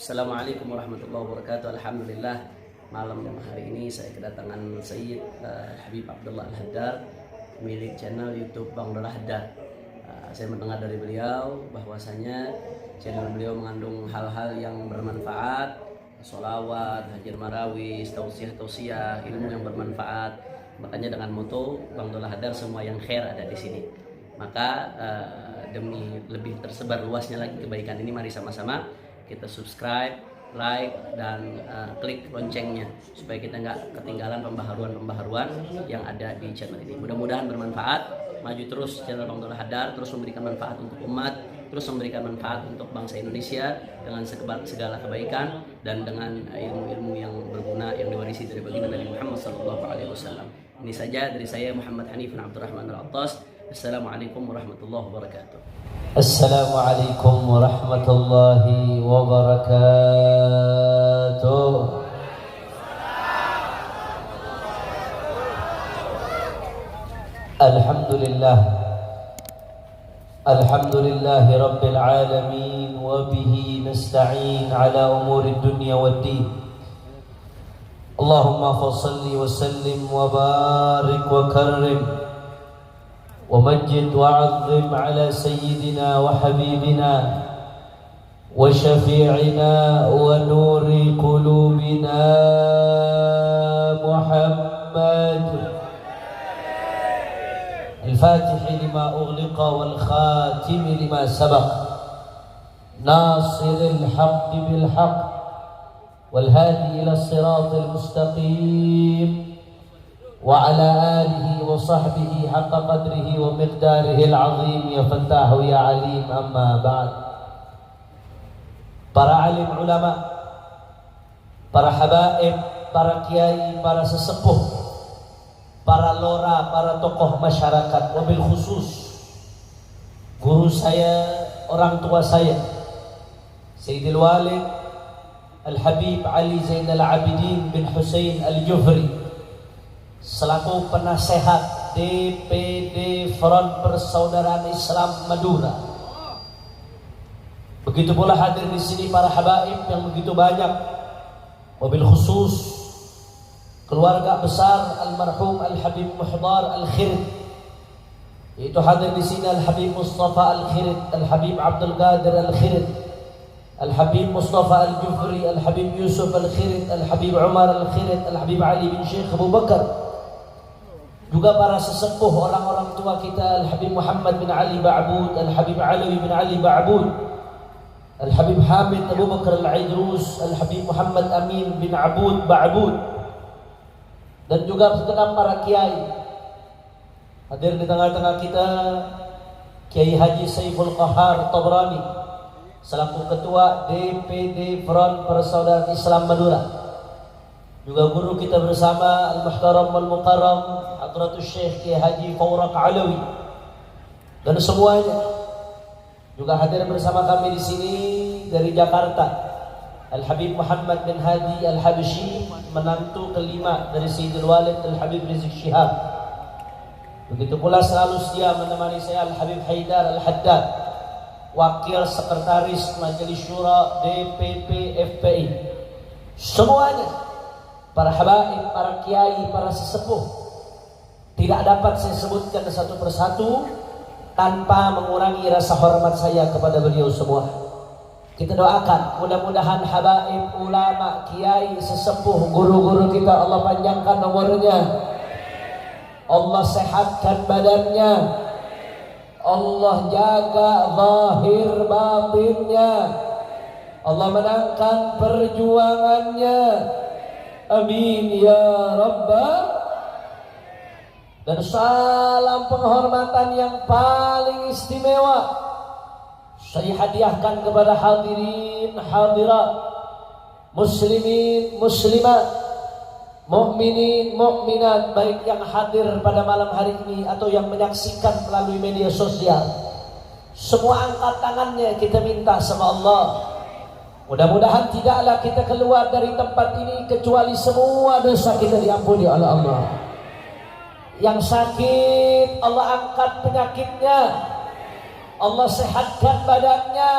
Assalamualaikum warahmatullahi wabarakatuh. Alhamdulillah, malam hari ini saya kedatangan Sayyid Habib Abdullah Al-Haddad, milik channel YouTube Bang Abdullah Haddad. Saya mendengar dari beliau bahwasanya channel beliau mengandung hal-hal yang bermanfaat, sholawat, hajar marawis, tausiah, ilmu yang bermanfaat. Makanya dengan moto Bang Abdullah Haddad, semua yang khair ada di sini. Maka demi lebih tersebar luasnya lagi kebaikan ini, mari sama-sama kita subscribe, like, dan klik loncengnya supaya kita nggak ketinggalan pembaharuan yang ada di channel ini. Mudah-mudahan bermanfaat. Maju terus channel Bang Abdullah Haddad, terus memberikan manfaat untuk umat, terus memberikan manfaat untuk bangsa Indonesia dengan segala kebaikan dan dengan ilmu-ilmu yang berguna yang diwarisi dari baginda Nabi Muhammad SAW. Ini saja dari saya, Muhammad Hanif bin Abdurrahman Al-Attas. Assalamualaikum warahmatullahi wabarakatuh. Assalamualaikum warahmatullahi wabarakatuh. Alhamdulillah rabbil alamin wa bihi nasta'in ala umuri dunya waddin. Allahumma fassalli wa sallim wa barik wa karrim ومجد وعظم على سيدنا وحبيبنا وشفيعنا ونور قلوبنا محمد الفاتح لما أغلق والخاتم لما سبق ناصر الحق بالحق والهادي إلى الصراط المستقيم وعلى آله وصحبه حق قدره ومقداره العظيم يا فتاح يا عليم. أما بعد. Para alim ulama, para habaib, para kiai, para sesepuh, para lora, para tokoh masyarakat, wabil khusus guru saya, orang tua saya, Sayyidil Walid Al-Habib Ali Zainal Abidin bin Husain Al-Jufri selaku penasehat DPD Front Persaudaraan Islam Madura. Begitu pula hadir di sini para habaib yang begitu banyak, wabil khusus keluarga besar almarhum Al-Habib Muhdar Al-Khirid, yaitu hadir di sini Al-Habib Mustafa Al-Khirid, Al-Habib Abdul Qadir Al-Khirid, Al-Habib Mustafa Al-Jufri, Al-Habib Yusuf Al-Khirid, Al-Habib Umar Al-Khirid, Al-Habib Ali bin Syekh Abu Bakar. Juga para sesepuh orang-orang tua kita, Al-Habib Muhammad bin Ali Ba'bud, Al-Habib Alawi bin Ali Ba'bud, Al-Habib Hamid Abu Bakar Al-Aidrus, Al-Habib Muhammad Amin bin Abud Ba'bud, dan juga segenap para kiai. Hadir di tengah-tengah kita Kiai Haji Saiful Qahar Tabrani selaku ketua DPD Front Persaudaraan Islam Madura. Juga guru kita bersama Al-Muhtaram Wal-Mukarram Hadratus Syekh Kiai Haji Faurak Alawi, dan semuanya. Juga hadir bersama kami di sini dari Jakarta Al-Habib Muhammad bin Hadi Al-Habsyi, menantu kelima dari Sayyidul Walid Al-Habib Rizik Syihab. Begitu pula selalu setia menemani saya Al-Habib Haidar Al-Haddad, wakil sekretaris Majelis Syura DPP FPI. Semuanya, para habaib, para kiai, para sesepuh, tidak dapat saya sebutkan satu persatu tanpa mengurangi rasa hormat saya kepada beliau semua. Kita doakan mudah-mudahan habaib, ulama, kiai, sesepuh, guru-guru kita Allah panjangkan umurnya, Allah sehatkan badannya, Allah jaga zahir batinnya, Allah menangkan perjuangannya. Amin ya Rabbal. Dan salam penghormatan yang paling istimewa saya hadiahkan kepada hadirin hadirat, muslimin muslimat, mukminin mukminat, baik yang hadir pada malam hari ini atau yang menyaksikan melalui media sosial. Semua angkat tangannya, kita minta sama Allah, mudah-mudahan tidaklah kita keluar dari tempat ini kecuali semua dosa kita diampuni oleh Allah. Yang sakit Allah angkat penyakitnya, Allah sehatkan badannya.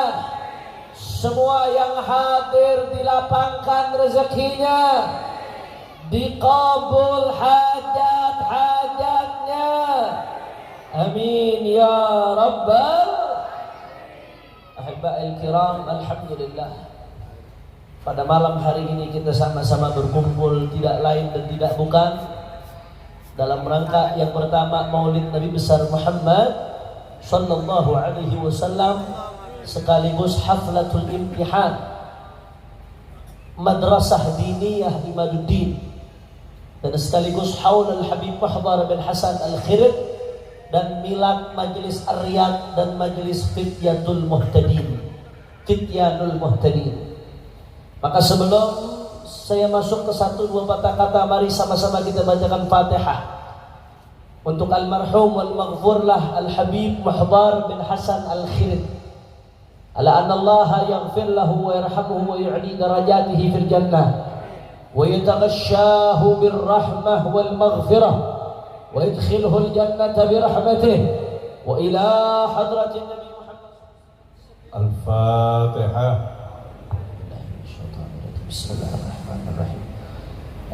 Semua yang hadir dilapangkan rezekinya, dikabul hajat-hajatnya. Amin ya rabbal ahibba'il kiram. Alhamdulillah, pada malam hari ini kita sama-sama berkumpul tidak lain dan tidak bukan dalam rangka yang pertama Maulid Nabi besar Muhammad sallallahu alaihi wasallam, sekaligus haflatul imtihan Madrasah Diniyah Imaduddin, dan sekaligus haul al-Habib Muhdhar bin Hasan al-Khird, dan milad Majelis Ar-Riyad dan Majelis Fityanul Muhtadin. Maka sebelum saya masuk ke satu dua patah kata, mari sama-sama kita bacakan Fatihah untuk almarhum wal maghfurlah Al-Habib Muhdhar bin Hasan Al-Khird. Ala anna Allah yaghfir lahu wa yarhamuhu wa yu'li darajatihi fil jannah wa yataghashahu bir rahmah wal maghfirah wa yadkhilhu al jannata bi rahmatihi wa ila hadratin Nabi Muhammad. Al-Fatihah. Bismillahirrahmanirrahim.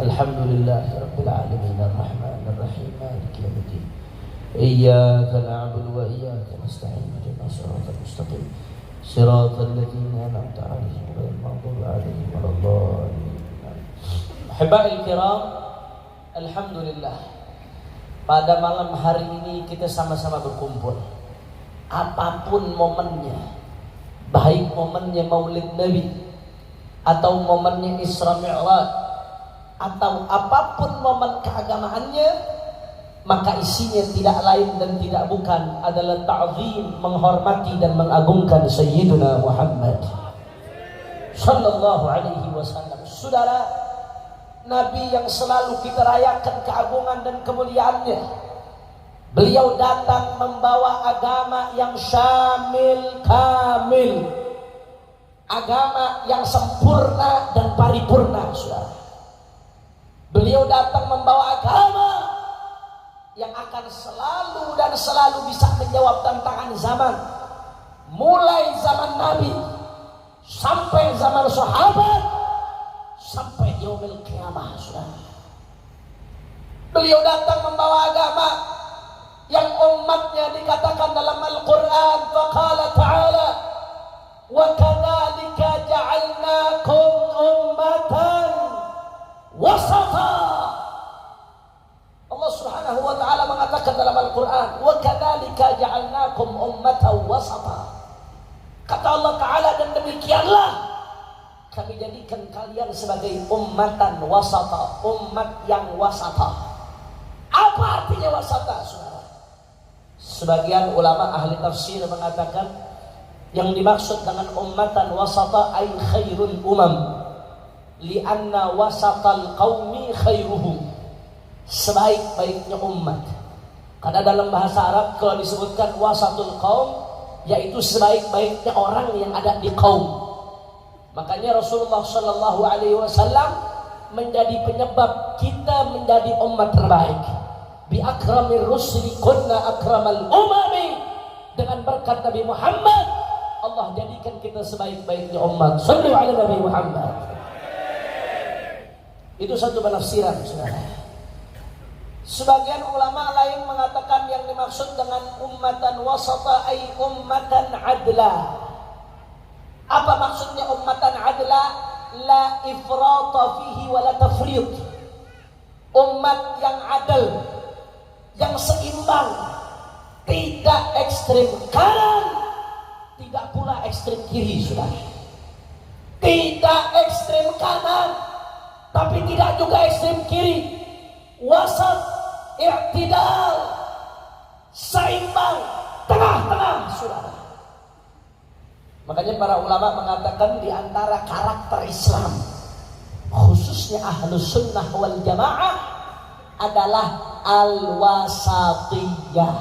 Alhamdulillahirabbil alamin arrahmanir rahim maliki yaumiddin. Iyyaka na'budu wa iyyaka nasta'in ihdinas siratal mustaqim siratal ladzina an'amta 'alaihim ghairil maghdubi 'alaihim waladdallin. Ahiba'il kiram, alhamdulillah, pada malam hari ini kita sama-sama berkumpul. Apapun momennya, baik momennya Maulid Nabi atau momennya Isra Mi'raj atau apapun momen keagamaannya, maka isinya tidak lain dan tidak bukan adalah ta'zim, menghormati dan mengagungkan Sayyiduna Muhammad sallallahu alaihi wasallam. Saudara, Nabi yang selalu kita rayakan keagungan dan kemuliaannya, beliau datang membawa agama yang syamil kamil, agama yang sempurna dan paripurna. Saudara, beliau datang membawa agama yang akan selalu dan selalu bisa menjawab tantangan zaman, mulai zaman Nabi sampai zaman sahabat sampai yaumil qiyamah. Saudara, beliau datang membawa agama yang umatnya dikatakan dalam Al-Quran, faqala ta'ala wa kadzalika ja'alnakum ummatan wasata. Allah Subhanahu wa taala mengatakan dalam Al-Quran, wa kadzalika ja'alnakum ummatan wasata. Kata Allah taala, dan demikianlah kami jadikan kalian sebagai ummatan wasata, umat yang wasata. Apa artinya wasata, saudara? Sebagian ulama ahli tafsir mengatakan yang dimaksud dengan ummatan wasata ay khairul umam, lianna wasatal qaumi khairuhum, sebaik-baiknya umat. Karena dalam bahasa Arab kalau disebutkan wasatul qaum, yaitu sebaik-baiknya orang yang ada di kaum. Makanya Rasulullah Shallallahu Alaihi Wasallam menjadi penyebab kita menjadi umat terbaik. Bi akramir rusuli kunna akramal umami. Dengan berkat Nabi Muhammad, Allah jadikan kita sebaik-baiknya umat. Sallu ala Nabi Muhammad. Itu satu penafsiran, saudara. Sebagian ulama lain mengatakan yang dimaksud dengan ummatan wasata ay ummatan adla. Apa maksudnya ummatan adla? La ifrata fihi wa la tafrid. Umat yang adil, yang seimbang, tidak ekstrem kanan, tidak pula ekstrem kiri, saudara. Tidak ekstrem kanan, tapi tidak juga ekstrem kiri. Wasat, i'tidal, seimbang, tengah-tengah, saudara. Makanya para ulama mengatakan di antara karakter Islam, khususnya Ahlus Sunnah wal Jamaah, adalah al-wasatiyah.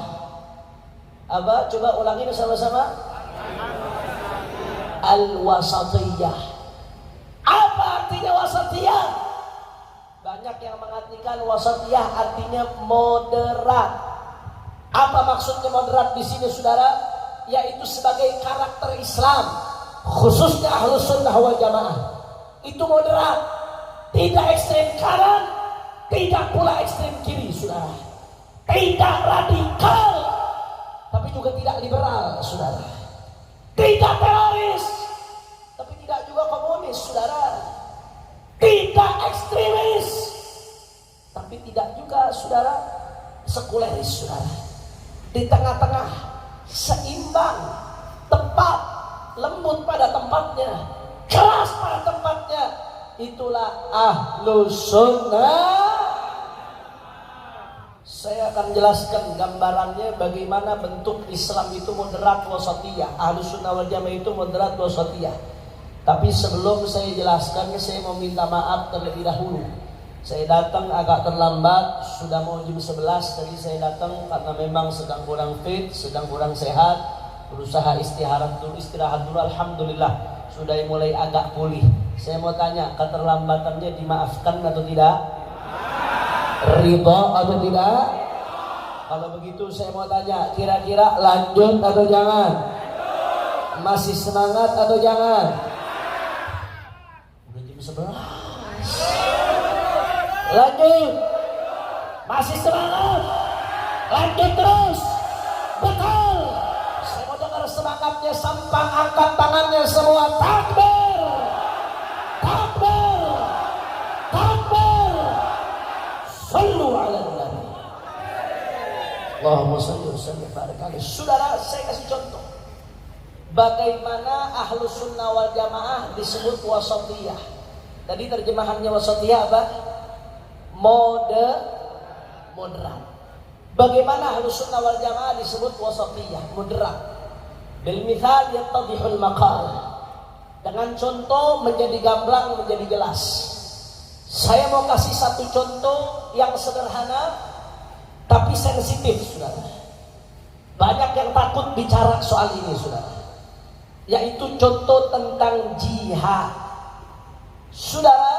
Apa? Coba ulangi bersama-sama. Al-wasatiyah. Apa artinya wasatiyah? Banyak yang mengartikan wasatiyah artinya moderat. Apa maksudnya moderat di sini, saudara? Yaitu sebagai karakter Islam, khususnya Ahlus Sunnah wal Jamaah, itu moderat, tidak ekstrem kanan, tidak pula ekstrem kiri, saudara. Tidak radikal, tapi juga tidak liberal, saudara. Tidak teroris, tapi tidak juga komunis, saudara. Tidak ekstremis, tapi tidak juga, saudara, sekuleris, saudara. Di tengah-tengah, seimbang, tepat, lembut pada tempatnya, keras pada tempatnya. Itulah Ahlus Sunnah. Saya akan jelaskan gambarannya bagaimana bentuk Islam itu moderat wasatiyah. Ahlus Sunnah wal Jamaah itu moderat wasatiyah. Tapi sebelum saya jelaskan, saya mau minta maaf terlebih dahulu. Saya datang agak terlambat, sudah mau jam 11 tadi saya datang karena memang sedang kurang fit, sedang kurang sehat, berusaha istirahat dulu. Alhamdulillah sudah mulai agak pulih. Saya mau tanya, keterlambatannya dimaafkan atau tidak? Ridho atau tidak? Kalau begitu saya mau tanya, kira-kira lanjut atau jangan? Masih semangat atau jangan? Udah jam 11. Lanjut. Masih semangat? Lanjut terus. Betul. Saya mau dengar semangatnya, sampang angkat tangannya semua. Takbir. Takbir. Takbir. Sallu ala nabi. Allahumma salli wa sallim barik alaihi. Saudara, saya kasih contoh bagaimana Ahlus Sunnah wal Jamaah disebut wasatiyah. Tadi terjemahannya wasatiyah apa? Moderat. Bagaimana Ahlus Sunnah wal Jamaah disebut wasatiyah, moderat? Bil mithal yattadihul maqal. Dengan contoh menjadi gamblang, menjadi jelas. Saya mau kasih satu contoh yang sederhana tapi sensitif, saudara. Banyak yang takut bicara soal ini, saudara. Yaitu contoh tentang jihad. Saudara,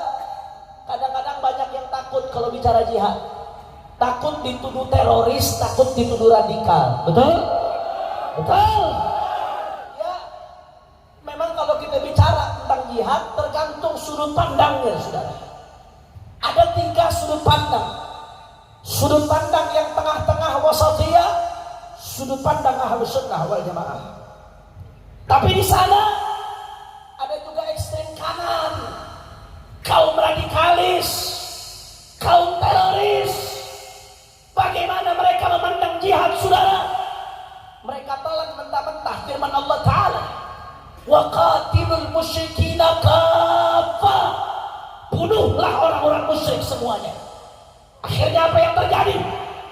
kadang-kadang banyak yang takut kalau bicara jihad. Takut dituduh teroris, takut dituduh radikal. Betul? Betul. Ya, memang kalau kita bicara tentang jihad tergantung sudut pandangnya, saudara. Ada 3 sudut pandang. Sudut pandang yang tengah-tengah wasatiyah, sudut pandang Ahlus Sunnah wal Jamaah. Tapi di sana ada juga ekstrem kanan, kaum radikalis, kaum teroris. Bagaimana mereka memandang jihad, saudara? Mereka telan mentah-mentah firman Allah Ta'ala, wa qatilul musyrikina kaffah. Bunuhlah orang-orang musyrik semuanya. Akhirnya apa yang terjadi?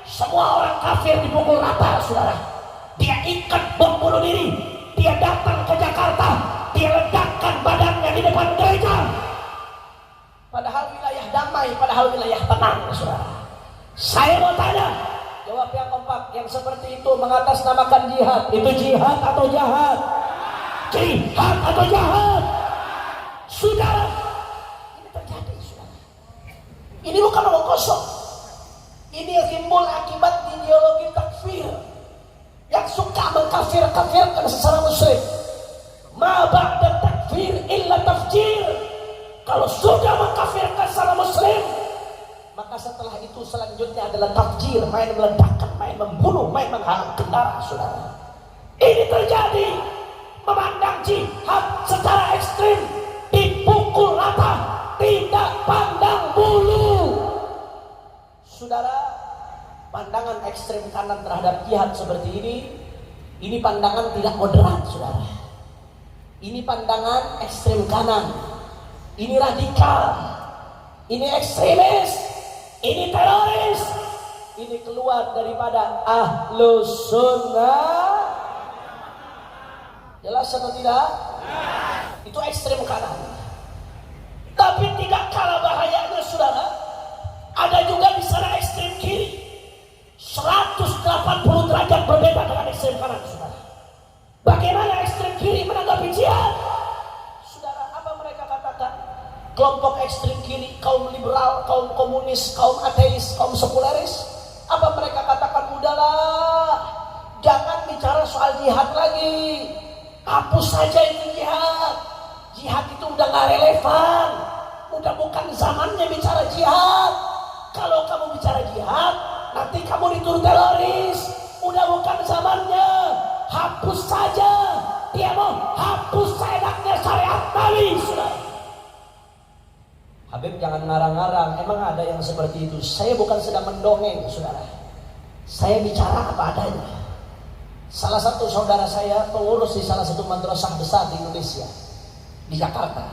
Semua orang kafir dipukul rata, saudara. Dia ikat bom bunuh diri. Dia datang ke Jakarta, dia ledakkan badannya di depan gereja. Padahal wilayah damai, padahal wilayah tenang, saudara. Saya mau tanya, jawab yang kompak. Yang seperti itu mengatasnamakan jihad, itu jihad atau jahat? Jihad atau jahat? Saudara, ini terjadi, saudara. Ini bukan omong kosong. Ini timbul akibat ideologi takfir yang suka mengkafir-kafirkan sesama musyrik. Ma ba'da takfir illa tafjir. Kalau sudah mengkafirkan sesama muslim, maka setelah itu selanjutnya adalah tafjir, main meledakkan, main membunuh, main menghalangkan darah, saudara. Ini terjadi. Memandang jihad secara ekstrim, dipukul rata, tidak pandang bulu. Saudara, pandangan ekstrem kanan terhadap jihad seperti ini pandangan tidak moderat, saudara. Ini pandangan ekstrem kanan, ini radikal, ini ekstremis, ini teroris, ini keluar daripada Ahlus Sunnah. Jelas atau tidak? Itu ekstrem kanan. Tapi tidak kalah bahayanya, saudara, ada juga di sana ekstrem kiri. 180 derajat berbeda dengan ekstrem kanan, saudara. Bagaimana ekstrem kiri menanggapi jihad? Saudara, apa mereka katakan? Kelompok ekstrem kiri, kaum liberal, kaum komunis, kaum ateis, kaum sekuleris. Apa mereka katakan? Udahlah, jangan bicara soal jihad lagi. hapus saja itu jihad. Jihad itu udah gak relevan, udah bukan zamannya bicara jihad. Kalau kamu bicara jihad, nanti kamu dituduh teroris. Udah bukan zamannya. Hapus saja. Dia mau hapus seenaknya syariat Nabi. Sudah. Habib jangan ngarang-ngarang. Emang ada yang seperti itu? Saya bukan sedang mendongeng, saudara. Saya bicara apa adanya. Salah satu saudara saya pengurus di salah satu madrasah besar di Indonesia, di Jakarta,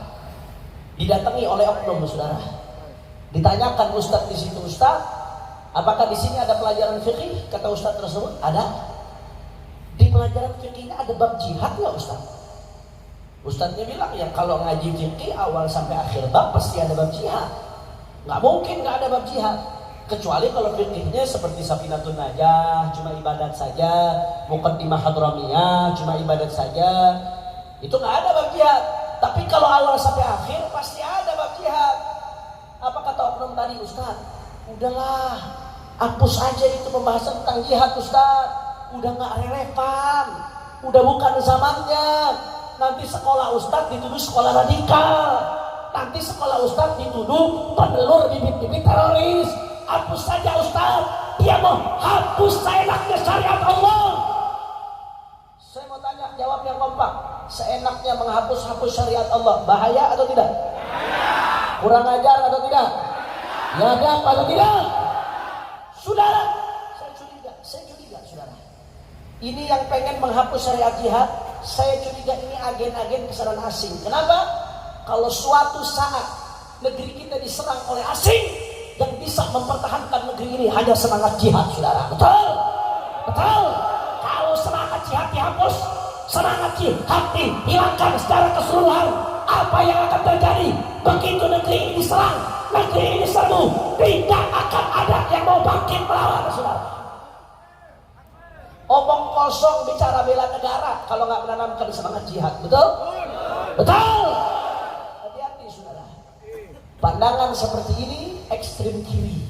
didatangi oleh oknum, saudara. Ditanyakan ustadz di situ, ustadz, apakah di sini ada pelajaran fikih? Kata ustadz tersebut, ada. Di pelajaran fikihnya ada bab jihad nggak, ustadz? Ustadznya bilang, ya kalau ngaji fikih awal sampai akhir bab pasti ada bab jihad. Nggak mungkin nggak ada bab jihad. Kecuali kalau fikihnya seperti Safinatun Najah, cuma ibadat saja, Muqaddimah Hadramiyah, cuma ibadat saja, itu nggak ada bab jihad. Tapi kalau awal sampai akhir pasti ada bab jihad. Apa kata oknum tadi, Ustaz? Udahlah, hapus aja itu pembahasan tentang jihad, Ustaz. Udah nggak relevan, udah bukan zamannya. Nanti sekolah Ustaz dituduh sekolah radikal, nanti sekolah Ustaz dituduh penelur bibit-bibit teroris. Hapus saja Ustaz. Dia mau hapus seenaknya syariat Allah. Saya mau tanya, jawab yang kompak. Seenaknya menghapus-hapus syariat Allah, bahaya atau tidak? Bahaya. Kurang ajar atau tidak? Biadab atau tidak? Saudara, saya curiga saudara. Ini yang pengen menghapus syariat jihad, saya curiga ini agen-agen kesaran asing. Kenapa? Kalau suatu saat negeri kita diserang oleh asing, yang bisa mempertahankan negeri ini hanya semangat jihad, saudara. Betul? Betul? Kalau semangat jihad dihapus, semangat jihad dihilangkan secara keseluruhan, apa yang akan terjadi? Begitu negeri ini diserang, negeri ini diserbu, tidak akan ada yang mau bangkit melawan, saudara. Omong kosong bicara bela negara kalau nggak menanamkan semangat jihad. Betul? Betul? Hati-hati, saudara. Pandangan seperti ini ekstrem kiri,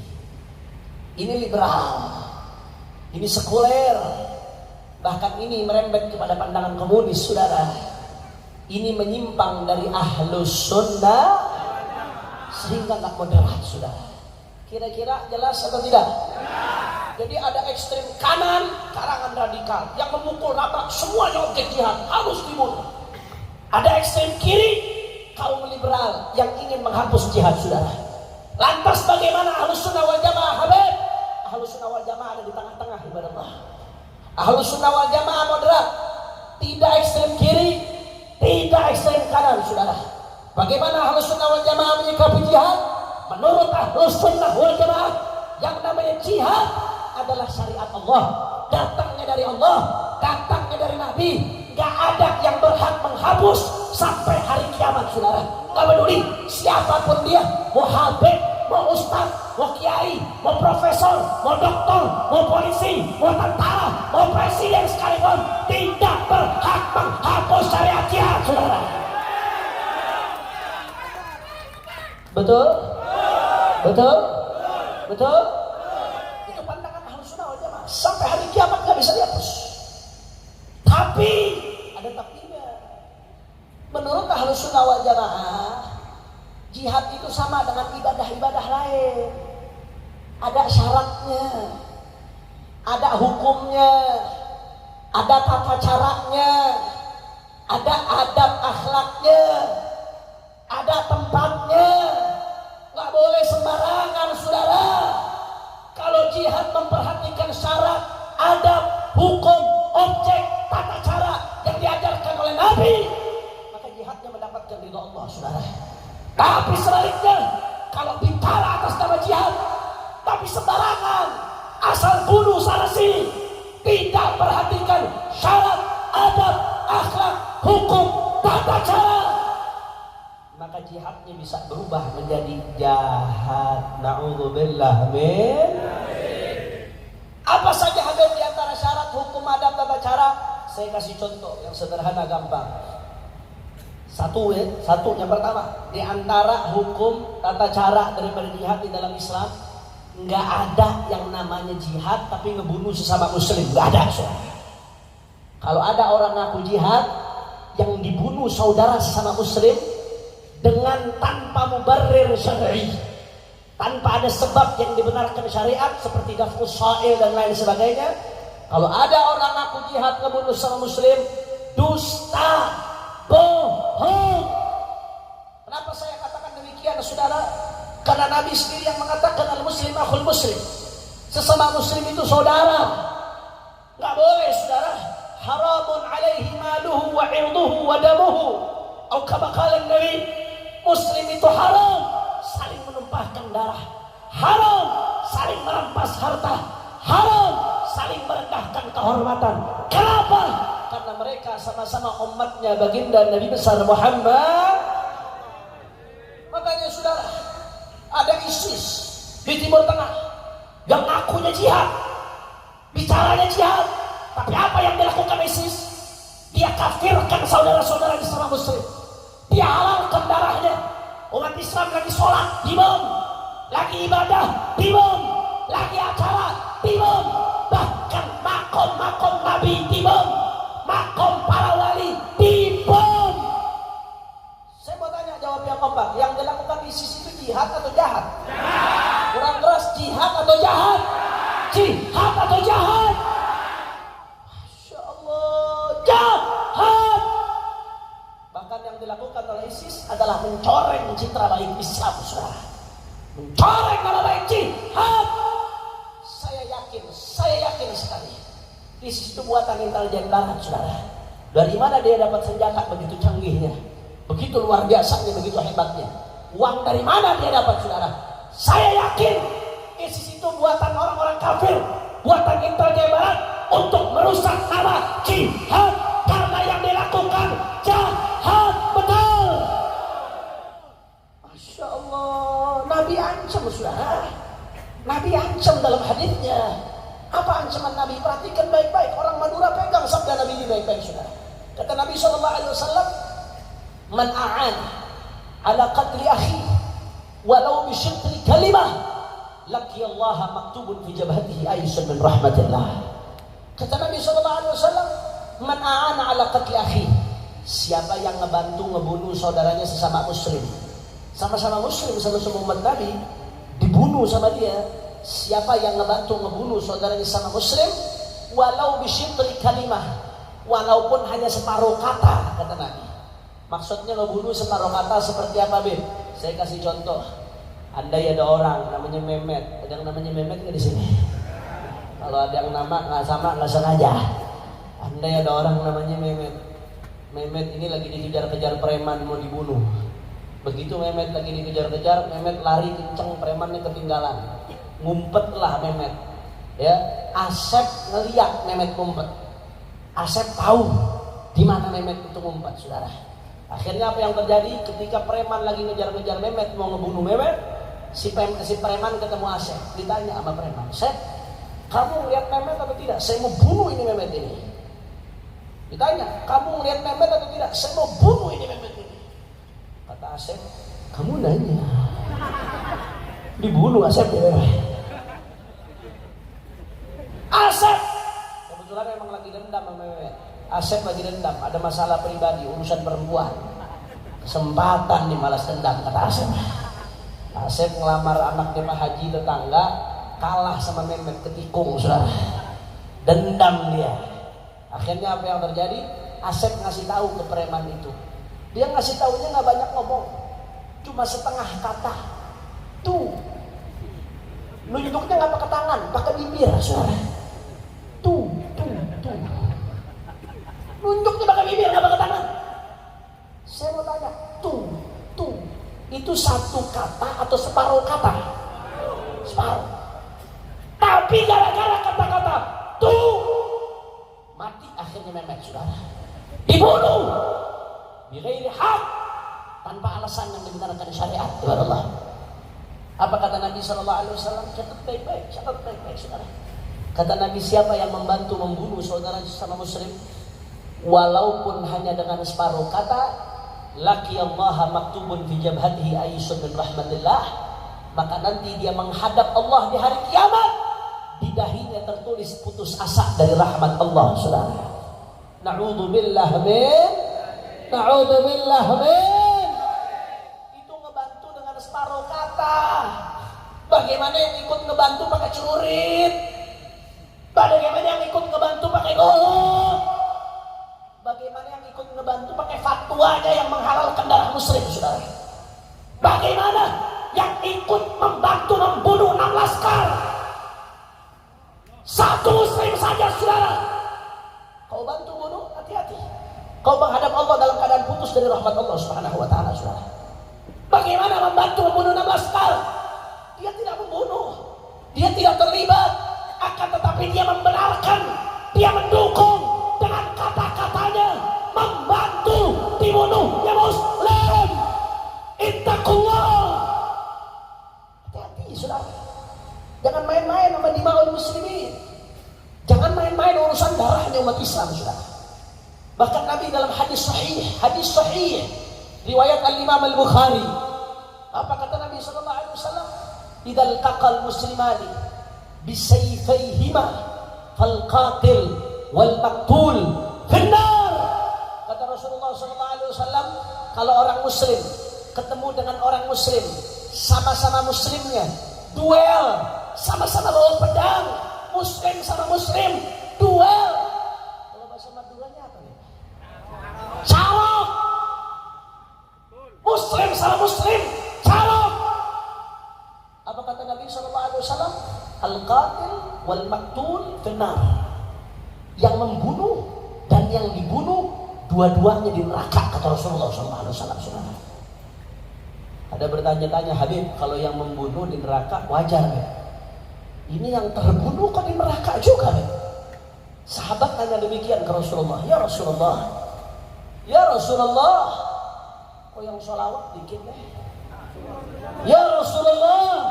ini liberal, ini sekuler, bahkan ini merembet kepada pandangan komunis, saudara. Ini menyimpang dari ahlus sunnah sehingga nggak moderat, saudara. Kira-kira jelas atau tidak? Jadi ada ekstrem kanan, karangan radikal yang memukul rata semuanya objek jihad harus dibunuh. Ada ekstrem kiri, kaum liberal yang ingin menghapus jihad, saudara. Lantas bagaimana Ahlus Sunnah wal Jamaah, Habib? Ahlus Sunnah wal Jamaah ada di tengah-tengah, ibadah Allah. Ahlus Sunnah wal Jamaah moderat, tidak ekstrem kiri, tidak ekstrem kanan, saudara. Bagaimana Ahlus Sunnah wal Jamaah menyikapi jihad? Menurut Ahlus Sunnah wal Jamaah, yang namanya jihad adalah syariat Allah, datangnya dari Allah, datangnya dari Nabi. Gak ada yang berhak menghapus sampai hari kiamat, saudara. Gak peduli siapapun dia, mau habib, mau ustaz, mau kiai, mau profesor, mau doktor, mau polisi, mau tentara, mau presiden sekalipun, tidak berhak menghapus syariat jihad, saudara. Betul? Betul? Betul? Itu pandangan Ahlus Sunnah wal Jamaah. Sampai hari kiamat gak bisa dihapus. Tapi ada tapinya. Menurut Ahlus Sunnah wal Jamaah, jihad itu sama dengan ibadah-ibadah lain. Ada syaratnya, ada hukumnya, ada tata caranya, ada adab akhlaknya, ada tempatnya. Gak boleh sembarangan, saudara. Kalau jihad memperhatikan syarat, adab, hukum, objek, tata cara yang diajarkan oleh Nabi, maka jihadnya mendapatkan ridha Allah, saudara. Tapi sebaliknya, kalau bicara atas nama jihad tapi sembarangan, asal bunuh sana sini, tidak perhatikan syarat, adab, akhlak, hukum, tata cara, maka jihadnya bisa berubah menjadi jahat. Na'udzubillah min. Apa saja ada di antara syarat, hukum, adab, tata cara? Saya kasih contoh yang sederhana, gampang. Satu yang pertama, di antara hukum, tata cara daripada jihad di dalam Islam, nggak ada yang namanya jihad tapi ngebunuh sesama muslim, nggak ada, saudara. Kalau ada orang ngaku jihad yang dibunuh saudara sesama muslim dengan tanpa mubarrir syar'i, tanpa ada sebab yang dibenarkan syariat seperti daf'us sha'il dan lain sebagainya. Kalau ada orang ngaku jihad ngebunuh sesama muslim, dusta, bohong. Kenapa saya katakan demikian, saudara? Karena Nabi sendiri yang mengatakan al-muslim akhul muslim, sesama muslim itu saudara. Nggak boleh, saudara. Haramun alaihi maluhu wa irduhu wa damuhu. Atau kama qala Nabi, muslim itu haram saling menumpahkan darah, haram saling merampas harta, haram saling merendahkan kehormatan. Kenapa? Karena mereka sama-sama umatnya baginda Nabi besar Muhammad. Makanya saudara, ada ISIS di Timur Tengah yang ngakunya jihad, bicaranya jihad, tapi apa yang dilakukan ISIS? Dia kafirkan saudara-saudara di sesama muslim, dia halalkan darahnya. Umat Islam lagi sholat, dibom, lagi ibadah, dibom, lagi acara, dibom, bahkan makom-makom Nabi dibom, makom para wali dibom. Saya mau tanya, jawab yang kompak, yang dilakukan ISIS itu jihad atau jahat? Kurang keras, jihad atau jahat? Jihad atau jahat? Masya Allah, jahat. Bahkan yang dilakukan oleh ISIS adalah mencoreng citra baik Islam, saudara. Mencoreng nama baik jihad. Saya yakin sekali, ISIS itu buatan intelijen barat, saudara. Dari mana dia dapat senjata begitu canggihnya, begitu luar biasanya, begitu hebatnya? Uang dari mana dia dapat, saudara? Saya yakin ISIS itu buatan orang-orang kafir, buatan intelijen barat untuk merusak nama jihad, karena yang dilakukan jahat betul. Masya Allah, Nabi ancam, saudara. Nabi ancam dalam hadisnya. Apa ancaman Nabi? Perhatikan baik-baik. Orang Madura pegang sabda Nabi ini baik-baik, saudara. Kata Nabi SAW, man a'an ala qatli akhi walau bisyitri kalimah laki Allah maktubun fi jabhatihi aysun min rahmatillah. Kata Nabi SAW, man a'ana ala qatli akhi, siapa yang ngebantu ngebunuh saudaranya sesama muslim, sama-sama muslim, sama-sama umat Nabi, dibunuh sama dia. Siapa yang ngebantu ngebunuh saudaranya sesama muslim, walau bisyitri kalimah, walaupun hanya separuh kata, kata Nabi. Maksudnya ngebunuh separuh kata seperti apa, Bib? Saya kasih contoh. Andai ada orang namanya Mehmet, ada yang namanya Mehmet nggak di sini? Kalau ada yang nama nggak sama, nggak sengaja. Andai ada orang namanya Mehmet, Mehmet ini lagi dikejar-kejar preman mau dibunuh. Begitu Mehmet lagi dikejar-kejar, Mehmet lari kenceng, premannya ketinggalan. Ngumpetlah Mehmet. Ya, Asep ngeliat Mehmet ngumpet. Asep tahu di mana Mehmet itu ngumpet, saudara. Akhirnya apa yang terjadi? Ketika preman lagi ngejar-ngejar Mehmet, mau ngebunuh Mehmet, si preman ketemu Asep. Ditanya sama preman, Asep, kamu lihat Mehmet atau tidak? Saya mau bunuh ini Mehmet ini. Ditanya, kamu lihat Mehmet atau tidak? Saya mau bunuh ini Mehmet ini. Kata Asep, kamu nanya. Dibunuh Asep ya. Asep kebetulan memang lagi dendam sama Mehmet. Asep lagi dendam, ada masalah pribadi, urusan perempuan. Kesempatan nih malas dendam, kata Asep. Asep ngelamar anak jemaah haji tetangga, kalah sama Mehmet, ketikung, saudara. Dendam dia. Akhirnya apa yang terjadi? Asep ngasih tahu ke preman itu. Dia ngasih tahunya nggak banyak ngomong, cuma setengah kata. Tuh, nunjuknya nggak pakai tangan, pakai bibir, saudara. Tuh. Nunjuknya pakai bibir, nggak pakai tangan. Saya mau tanya, tuh, itu satu kata atau separuh kata? Separuh. Tapi gara-gara kata-kata tuh, mati akhirnya Mehmet, saudara. Dibunuh bighairi hak, tanpa alasan yang dibenarkan syariat. Subhanallah. Apa kata Nabi SAW? Catat baik-baik, saudara. Kata Nabi, siapa yang membantu membunuh saudara sesama muslim, walaupun hanya dengan separuh kata, laki Allah maktubun fi jabhatihi aysun min rahmatillah, maka nanti dia menghadap Allah di hari kiamat, di dahinya tertulis putus asa dari rahmat Allah, saudara. Na'udzubillah min Na'udzubillah min. Itu ngebantu dengan separuh kata. Bagaimana yang ikut ngebantu pakai celurit? Bagaimana yang ikut ngebantu pakai golok? Bagaimana yang ikut ngebantu pakai fatwanya yang menghalalkan darah muslim, saudara? Bagaimana yang ikut membantu membunuh 6 laskar? Satu muslim saja, saudara. Kau bantu bunuh, hati-hati. Kau menghadap Allah dalam keadaan putus dari rahmat Allah Subhanahu wa taala, saudara. Bagaimana membantu membunuh 6 laskar? Dia tidak membunuh, dia tidak terlibat, akan tetapi dia membenarkan, dia mendukung dengan kata-katanya membantu dibunuhnya muslim. Ittaqullah. Hati-hati, saudara. Jangan main-main sama dima'ul muslimin. Jangan main-main urusan darahnya umat Islam, saudara. Bahkan Nabi dalam hadis sahih riwayat Al-Imam Al-Bukhari, apa kata Nabi sallallahu alaihi wasallam? Idzal taqal muslimani bisayfayhima fal qatil wal maqtul finnar. Kata Rasulullah sallallahu alaihi wasallam, kalau orang muslim ketemu dengan orang muslim, sama-sama muslimnya duel, sama-sama bawa pedang, muslim sama muslim duel. Kalau bahasa Maduranya apa nih? Calok. Muslim sama muslim calok. Apa kata Nabi sallallahu alaihi wasallam? Al-qatil wal maqtul finnar. Yang membunuh dan yang dibunuh dua-duanya di neraka, kata Rasulullah sallallahu alaihi wasallam. Ada bertanya-tanya, Habib, kalau yang membunuh di neraka wajar ya? Ini yang terbunuh kok di neraka juga ya? Sahabat tanya demikian ke Rasulullah. Ya Rasulullah, kok yang sholawat dikit deh? Ya Rasulullah,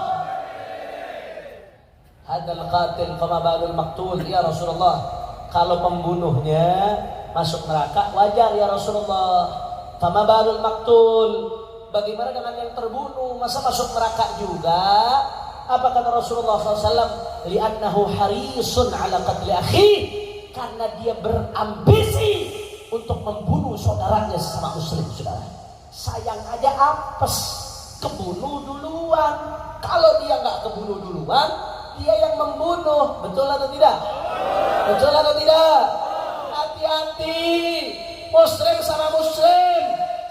hadal qatil fama balul maqtul. Ya Rasulullah, kalau pembunuhnya masuk neraka wajar ya Rasulullah. Fama balul maqtul, bagaimana dengan yang terbunuh, masa masuk neraka juga? Apa kata Rasulullah SAW? Li'annahu harisun ala qatli akhi, karena dia berambisi untuk membunuh saudaranya sesama muslim, saudara. Sayang aja apes, kebunuh duluan. Kalau dia nggak kebunuh duluan, dia yang membunuh. Betul atau tidak? Betul atau tidak? Hati-hati, muslim sama muslim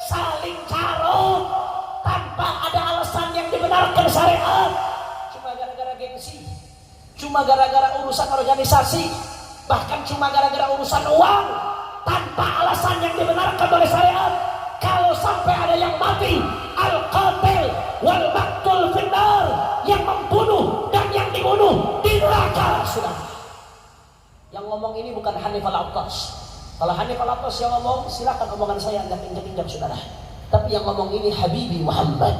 saling carut tanpa ada alasan yang dibenarkan syariat. Cuma gara-gara gengsi, cuma gara-gara urusan organisasi, bahkan cuma gara-gara urusan uang, tanpa alasan yang dibenarkan oleh syariat. Kalau sampai ada yang mati, al-qatil wal maqtul finnar, yang membunuh dan yang dibunuh di neraka, sudah. Yang ngomong ini bukan Hanif Al-Attas. Kalau Hanif Al-Attas yang ngomong, silakan omongan saya anda injak-injak, saudara. Tapi yang ngomong ini Habibi Muhammad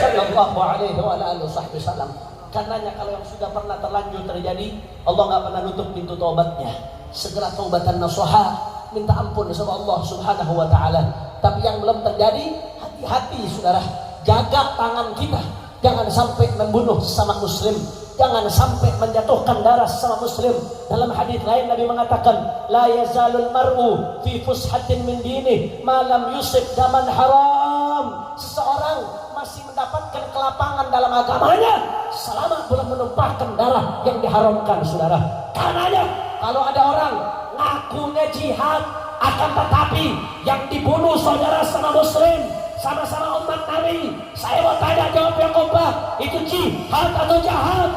sallallahu alaihi wasallam. Karenanya kalau yang sudah pernah terlanjur terjadi, Allah nggak pernah nutup pintu taubatnya. Segera taubatan nasuha, minta ampun sama Allah Subhanahu wa taala. Tapi yang belum terjadi, hati-hati saudara. Jaga tangan kita, jangan sampai membunuh sesama muslim, jangan sampai menjatuhkan darah sesama muslim. Dalam hadis lain Nabi mengatakan, la yazalul mar'u fi fushatin min dinih ma lam yusib daman haram. Seseorang masih mendapatkan kelapangan dalam agamanya selama belum menumpahkan darah yang diharamkan, saudara. Karenanya kalau ada orang ngakunya jihad, akan tetapi yang dibunuh saudara sama muslim, sama-sama umat Nabi, saya mau tanya, jawab yang kompak, itu jihad atau jahat?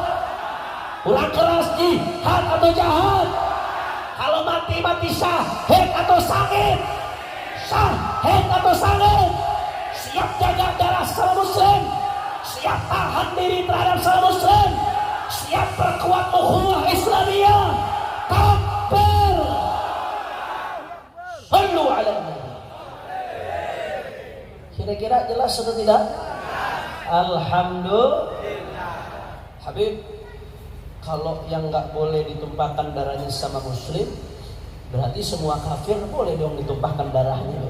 Kurang keras, jihad atau jahat? Kalau mati syahid atau sangit? Syahid atau sangit? Siap jaga darah sama muslim, siap tahan diri terhadap sama muslim, siap perkuat ukhuwah Islamiyah. Takbir. Sallu ala Nabi. Kira-kira jelas atau tidak? Alhamdulillah. Habib, kalau yang nggak boleh ditumpahkan darahnya sama muslim, berarti semua kafir boleh dong ditumpahkan darahnya.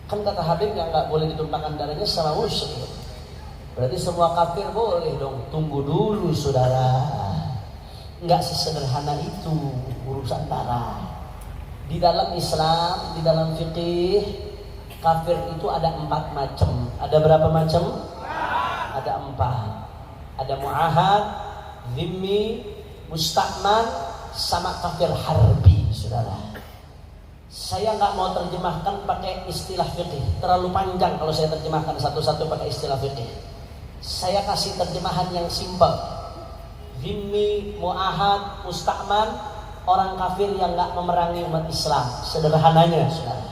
Kan kata Habib yang nggak boleh ditumpahkan darahnya sama muslim, berarti semua kafir boleh dong. Tunggu dulu saudara, nggak sesederhana itu urusan darah. Di dalam Islam, di dalam fikih, kafir itu ada 4 macam. Ada berapa macam? Ada 4. Ada mu'ahad, zimmi, musta'man, sama kafir harbi, saudara. Saya nggak mau terjemahkan pakai istilah fikih, terlalu panjang kalau saya terjemahkan satu-satu pakai istilah fikih. Saya kasih terjemahan yang simpel. Zimmi, mu'ahad, musta'man, orang kafir yang nggak memerangi umat Islam, sederhananya, saudara.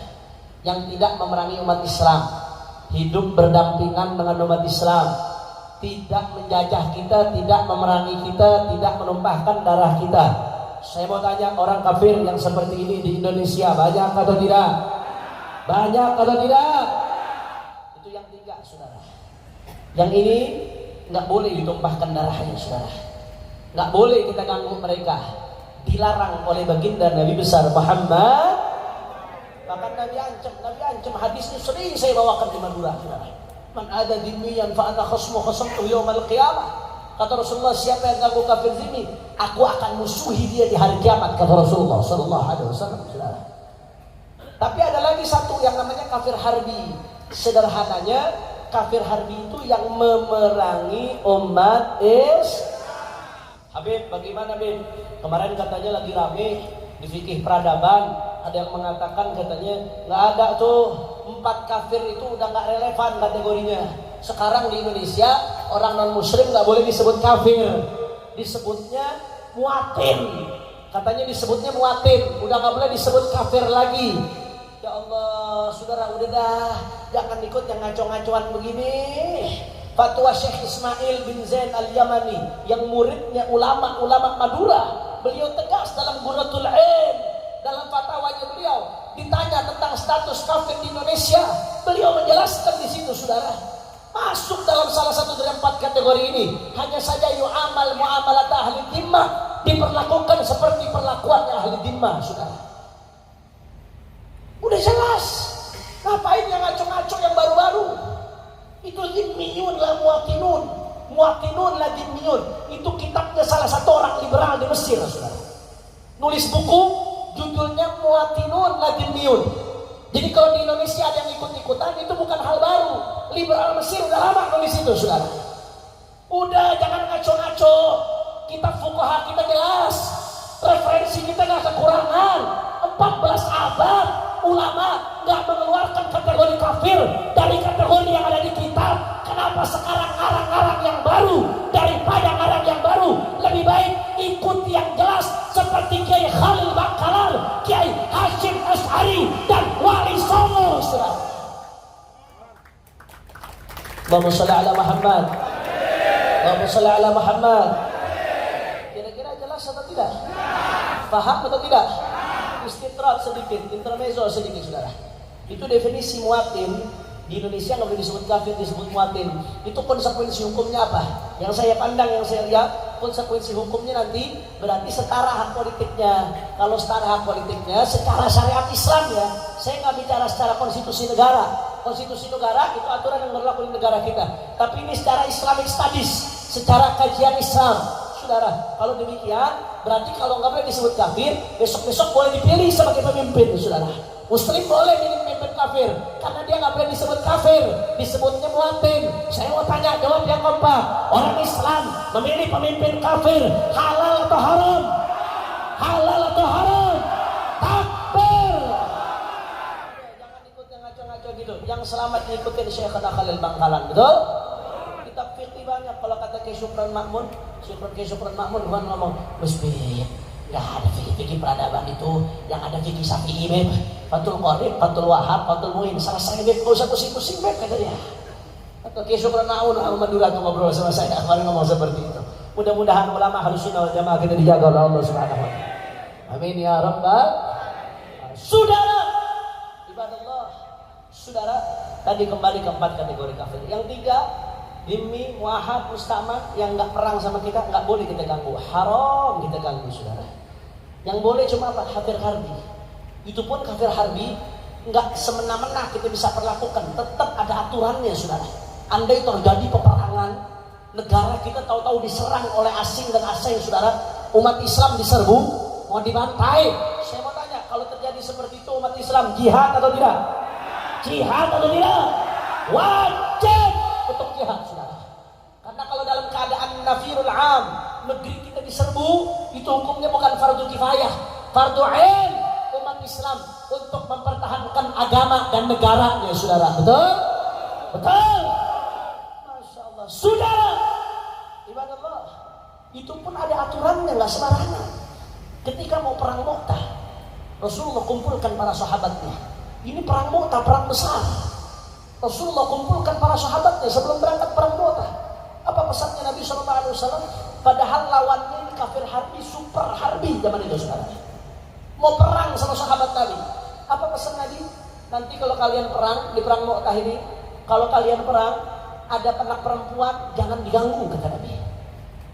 Yang tidak memerangi umat Islam, hidup berdampingan dengan umat Islam, tidak menjajah kita, tidak memerangi kita, tidak menumpahkan darah kita. Saya mau tanya, orang kafir yang seperti ini di Indonesia banyak atau tidak? Banyak atau tidak? Itu yang 3, saudara. Yang ini nggak boleh ditumpahkan darahnya, saudara. Nggak boleh kita ganggu mereka. Dilarang oleh baginda Nabi besar Muhammad. Bahkan Nabi ancam hadisnya sering saya bawakan di Madura, saudara. Man ada dhimmiyan fa ana khasmuhu yaumal qiyamah. Kata Rasulullah, siapa yang ganggu kafir zimmi, aku akan musuhi dia di hari kiamat, kata Rasulullah sallallahu alaihi wasallam, saudara. Tapi ada lagi satu yang namanya kafir harbi. Sederhananya, kafir harbi itu yang memerangi umat Islam. Habib, bagaimana Habib? Kemarin katanya lagi rame di fikih peradaban, ada yang mengatakan katanya nggak ada tuh 4 kafir itu udah nggak relevan kategorinya. Sekarang di Indonesia orang non muslim nggak boleh disebut kafir, disebutnya muatin. Katanya disebutnya muatin, udah nggak boleh disebut kafir lagi. Ya Allah, saudara, udah dah, jangan ikut yang ngaco-ngacoan begini. Fatwa Syekh Ismail bin Zain Al-Yamani yang muridnya ulama-ulama Madura, beliau tegas dalam Qurratul Ain, dalam fatwanya beliau ditanya tentang status kafir di Indonesia, beliau menjelaskan di situ, saudara, masuk dalam salah satu dari 4 kategori ini. Hanya saja yu'amal mu'amalat ahli dhimmah, diperlakukan seperti perlakuan ahli dhimmah, saudara. Udah jelas, ngapain yang ngaco-ngaco yang baru-baru? Itu dhimmiyun la muwatinun, muwatinun la dhimmiyun. Itu kitabnya salah satu orang liberal di Mesir, saudara. Nulis buku judulnya Muwatinun la dhimmiyun. Jadi kalau di Indonesia ada yang ikut-ikutan, itu bukan hal baru. Liberal Mesir udah lama nulis itu, saudara. Udah, jangan ngaco-ngaco. Kitab fuqaha kita jelas, referensi kita nggak kekurangan. 14 abad ulama nggak mengeluarkan kategori kafir dari kategori yang ada di kitab. Kenapa sekarang ngarang-ngarang yang baru daripada ngarang yang baru? Lebih baik ikut yang jelas seperti Kiai Khalil Bangkalar, Kiai Hashim Asy'ari dan Wali Songo, saudara. Allahumma shalli ala Muhammad. Allahumma shalli ala Muhammad. Kira-kira jelas atau tidak? Paham atau tidak? Istitrat sedikit, intermezzo sedikit, saudara. Itu definisi muatin. Di Indonesia nggak boleh disebut kafir, disebut muatin. Itu konsekuensi hukumnya apa? Yang saya pandang, yang saya lihat, konsekuensi hukumnya nanti berarti setara hak politiknya. Kalau setara hak politiknya, secara syariat Islam ya, saya nggak bicara secara konstitusi negara. Konstitusi negara itu aturan yang berlaku di negara kita. Tapi ini secara Islamic studies, secara kajian Islam, saudara. Kalau demikian, berarti kalau nggak boleh disebut kafir, besok-besok boleh dipilih sebagai pemimpin, saudara. Muslim boleh memimpin kafir, karena dia nggak boleh disebut kafir, disebutnya muatin. Saya mau tanya, jawab yang kompak. Orang Islam memilih pemimpin kafir, halal atau haram? Halal atau haram? Takbir. Jangan ikut yang ngaco-ngaco gitu. Yang selamat diikutin Syekh Khalil Bangkalan, betul? Kitab fikih banyak. Kalau kata Kiai Syukran Makmun, bukan ngomong musbih. Gak ada fikih peradaban itu, yang ada fikih Syafi'i, beb. Fathul Qorib, Fathul Wahab, Fathul Muin, selesai, beb. Gak usah pusing-pusing, beb, kata dia. Atau Kiai Syukran Makmun Madura tuh ngobrol sama saya, kemarin ngomong seperti itu. Mudah-mudahan ulama Ahlussunnah wal Jamaah kita dijaga oleh Allah Subhanahu wa taala. Amin ya rabbal. Saudara, ibadallah, saudara, tadi kembali ke 4 kategori kafir. Yang 3, dhimmi, muahad, musta'man, yang nggak perang sama kita nggak boleh kita ganggu, haram kita ganggu, saudara. Yang boleh cuma apa? Kafir harbi. Itu pun kafir harbi nggak semena-mena kita bisa perlakukan, tetap ada aturannya, saudara. Andai terjadi peperangan, negara kita tahu-tahu diserang oleh asing dan asing, saudara, umat Islam diserbu, mau dibantai. Saya mau tanya, kalau terjadi Islam, jihad atau tidak? Jihad atau tidak? Wajib untuk jihad, saudara. Karena kalau dalam keadaan nafirul am, negeri kita diserbu, itu hukumnya bukan fardu kifayah, fardu ain umat Islam untuk mempertahankan agama dan negaranya, saudara. Betul? Betul. Masya Allah, saudara. Ibadallah, itu pun ada aturannya, nggak sembarangan. Ketika mau perang Mu'tah, Rasulullah kumpulkan para sahabatnya. Ini perang Mu'tah, perang besar. Rasulullah kumpulkan para sahabatnya sebelum berangkat perang Mu'tah. Apa pesannya Nabi SAW? Padahal lawannya ini kafir harbi, super harbi zaman itu, saudara. Mau perang sama sahabat Nabi. Apa pesan Nabi? Nanti kalau kalian perang, di perang Mu'tah ini, kalau kalian perang, ada anak perempuan, jangan diganggu, kata Nabi.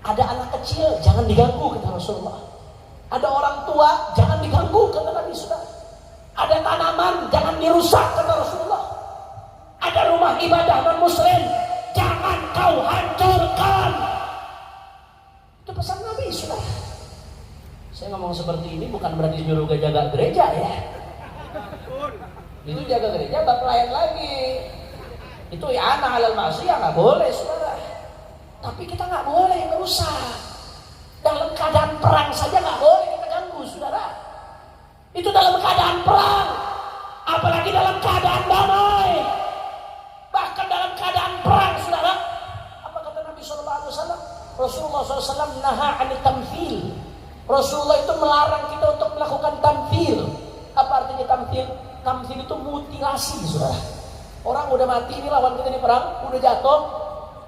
Ada anak kecil, jangan diganggu, kata Rasulullah. Ada orang tua, jangan diganggu, kata Nabi, saudara. Ada tanaman, jangan dirusak, kata Rasulullah. Ada rumah ibadah non-muslim, jangan kau hancurkan. Itu pesan Nabi, saudara. Saya ngomong seperti ini bukan berarti nyuruh jaga gereja ya. Itu jaga gereja bab lain lagi. Itu ya anak halal maksiyah nggak boleh, saudara. Tapi kita nggak boleh merusak. Dalam keadaan perang saja nggak boleh kita ganggu, saudara. Itu dalam keadaan perang, apalagi dalam keadaan damai. Bahkan dalam keadaan perang, saudara. Apa kata Nabi SAW? Rasulullah SAW naha anil tamthil. Rasulullah itu melarang kita untuk melakukan tamthil. Apa artinya tamthil? Tamthil itu mutilasi, saudara. Orang udah mati, ini lawan kita di perang, udah jatuh.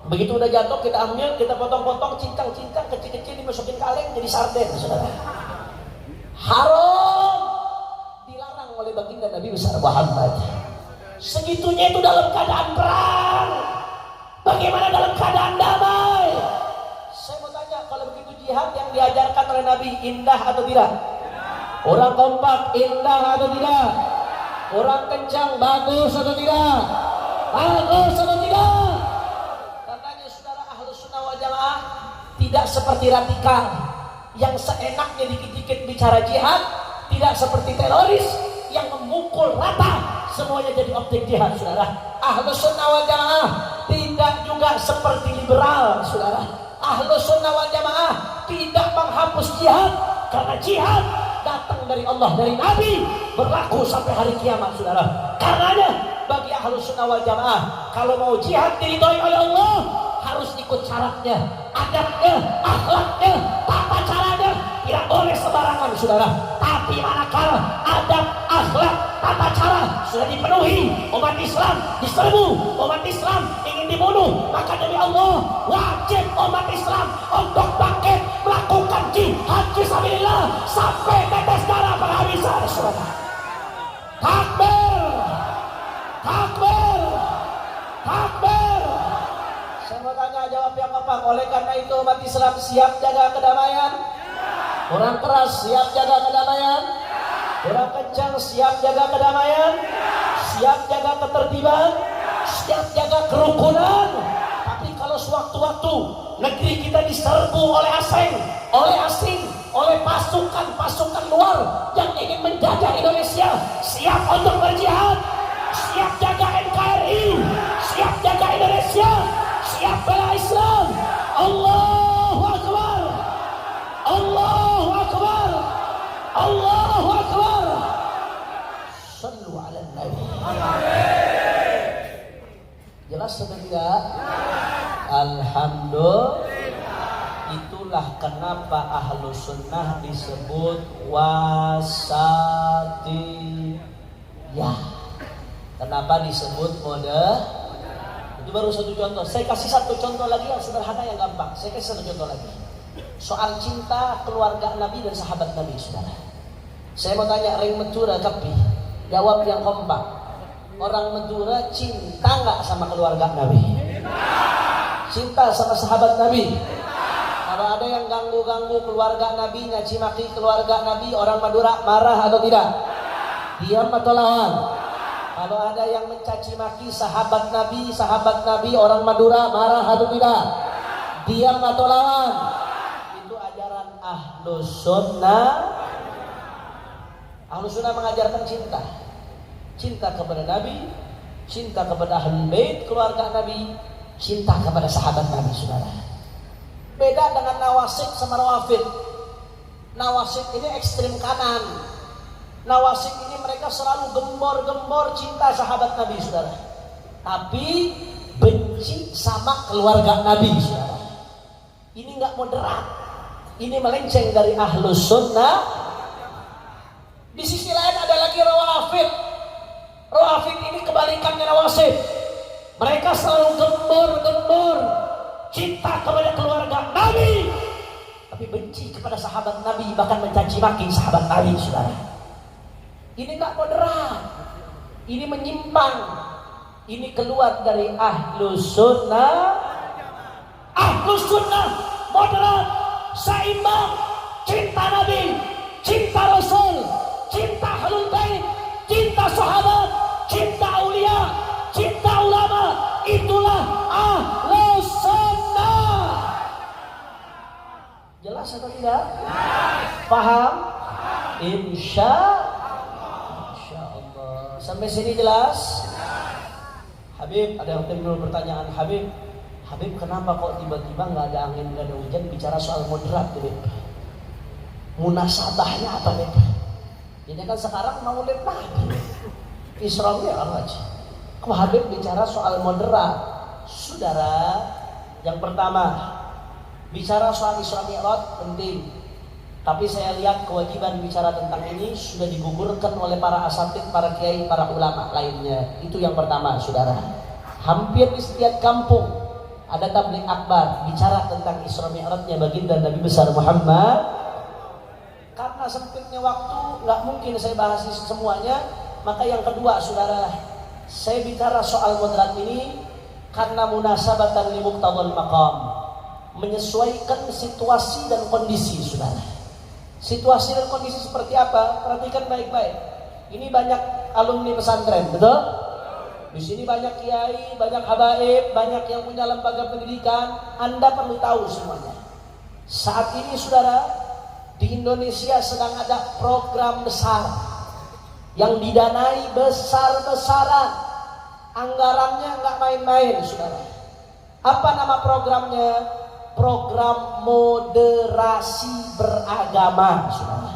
Begitu udah jatuh, kita ambil, kita potong-potong, cincang-cincang, kecil-kecil, dimasukin kaleng, jadi sarden, saudara. Haram. Dilarang oleh baginda Nabi besar Muhammad. Segitunya itu dalam keadaan perang. Bagaimana dalam keadaan damai? Saya mau tanya, kalau begitu jihad yang diajarkan oleh Nabi indah atau tidak? Orang kompak indah atau tidak? Orang kencang bagus atau tidak? Bagus atau tidak? Katanya saudara Ahlus Sunnah wal Jamaah tidak seperti radikal yang seenaknya dikit-dikit bicara jihad, tidak seperti teroris yang memukul rata semuanya jadi objek jihad, saudara. Ahlus Sunnah wal Jamaah tidak juga seperti liberal, saudara. Ahlus Sunnah wal Jamaah tidak menghapus jihad, karena jihad datang dari Allah, dari Nabi, berlaku sampai hari kiamat, saudara. Karenanya bagi Ahlus Sunnah wal Jamaah, kalau mau jihad diridhoi oleh Allah, harus ikut syaratnya, adabnya, akhlaknya, tata caranya. Tidak boleh sembarangan, saudara. Tapi manakala adab, akhlak, tata cara sudah dipenuhi, umat Islam diserbu, umat Islam ingin dibunuh, maka demi Allah wajib umat Islam untuk bangkit melakukan jihad fisabilillah sampai tetes darah penghabisan, saudara. Takbir, takbir, takbir. Saya mau tanya, jawab yang apa? Oleh karena itu umat Islam siap jaga kedamaian. Orang keras siap jaga kedamaian. Orang kencang siap jaga kedamaian. Siap jaga ketertiban. Siap jaga kerukunan. Tapi kalau sewaktu-waktu negeri kita diserbu oleh asing, oleh pasukan luar yang ingin menjajah Indonesia, siap untuk berjihad, siap jaga NKRI, siap jaga Indonesia, siap bela Islam. Allahu Akbar, Allahu Akbar, Allahu Akbar. Sallu ala Nabi. Jelas atau tidak? Alhamdulillah. Itulah kenapa Ahlus Sunnah disebut wasatiyah. Kenapa disebut mode? Itu baru satu contoh. Saya kasih satu contoh lagi yang sederhana, yang gampang. Saya kasih satu contoh lagi. Soal cinta keluarga Nabi dan sahabat Nabi, saudara. Saya mau tanya, ring Madura kapi. Jawab yang kompak. Orang Madura cinta nggak sama keluarga Nabi? Cinta sama sahabat Nabi? Kalau ada yang ganggu-ganggu keluarga Nabi, nyaci maki keluarga Nabi, orang Madura marah atau tidak? Diam atau lawan? Kalau ada yang mencaci maki sahabat Nabi, orang Madura marah atau tidak? Diam atau lawan? Itu Ahlus Sunnah. Ahlus Sunnah mengajarkan cinta. cinta kepada Nabi, cinta kepada Ahlul Bait keluarga Nabi, cinta kepada sahabat Nabi, saudara. Beda dengan Nawasib sama Rawafid. Nawasib ini ekstrem kanan. Nawasib ini mereka selalu gembor-gembor cinta sahabat Nabi, saudara, tapi benci sama keluarga Nabi, saudara. Ini nggak moderat. Ini melenceng dari Ahlus Sunnah. Di sisi lain ada lagi Rawafid. Rawafid ini kebalikannya Nawasib. Mereka selalu gembor-gembor cinta kepada keluarga Nabi, tapi benci kepada sahabat Nabi, bahkan mencaci maki sahabat Nabi, saudara. Ini nggak moderat. Ini menyimpang. Ini keluar dari Ahlus Sunnah. Ahlus Sunnah moderat, seimbang, cinta Nabi, cinta Rasul, cinta Ahlul Bait, cinta sahabat, cinta aulia, cinta ulama. Itulah Ahlus Sunnah. Jelas atau tidak? Paham? Insya Allah. Sampai sini jelas? Habib, ada yang timbul pertanyaan, Habib kenapa kok tiba-tiba nggak ada angin, nggak ada hujan, bicara soal moderat, Habib? Munasabahnya apa, Habib? Ini kan sekarang Maulid Nabi, Isra Mi'raj. Kok Habib bicara soal moderat? Saudara, yang pertama, bicara soal Isra Mi'raj penting. Tapi saya lihat kewajiban bicara tentang ini sudah digugurkan oleh para asatid, para kiai, para ulama lainnya. Itu yang pertama, saudara. Hampir di setiap kampung ada tabligh akbar bicara tentang Isra Mi'rajnya baginda Nabi besar Muhammad. Karena sempitnya waktu, nggak mungkin saya bahas semuanya. Maka yang kedua, saudara, saya bicara soal moderat ini karena munasabatan li muqtadal maqam, menyesuaikan situasi dan kondisi, saudara. Situasi dan kondisi seperti apa? Perhatikan baik-baik. Ini banyak alumni pesantren, betul? Di sini banyak kiai, banyak habaib, banyak yang punya lembaga pendidikan. Anda perlu tahu semuanya. Saat ini, saudara, di Indonesia sedang ada program besar yang didanai besar-besaran. Anggarannya nggak main-main, saudara. Apa nama programnya? Program moderasi beragama, saudara.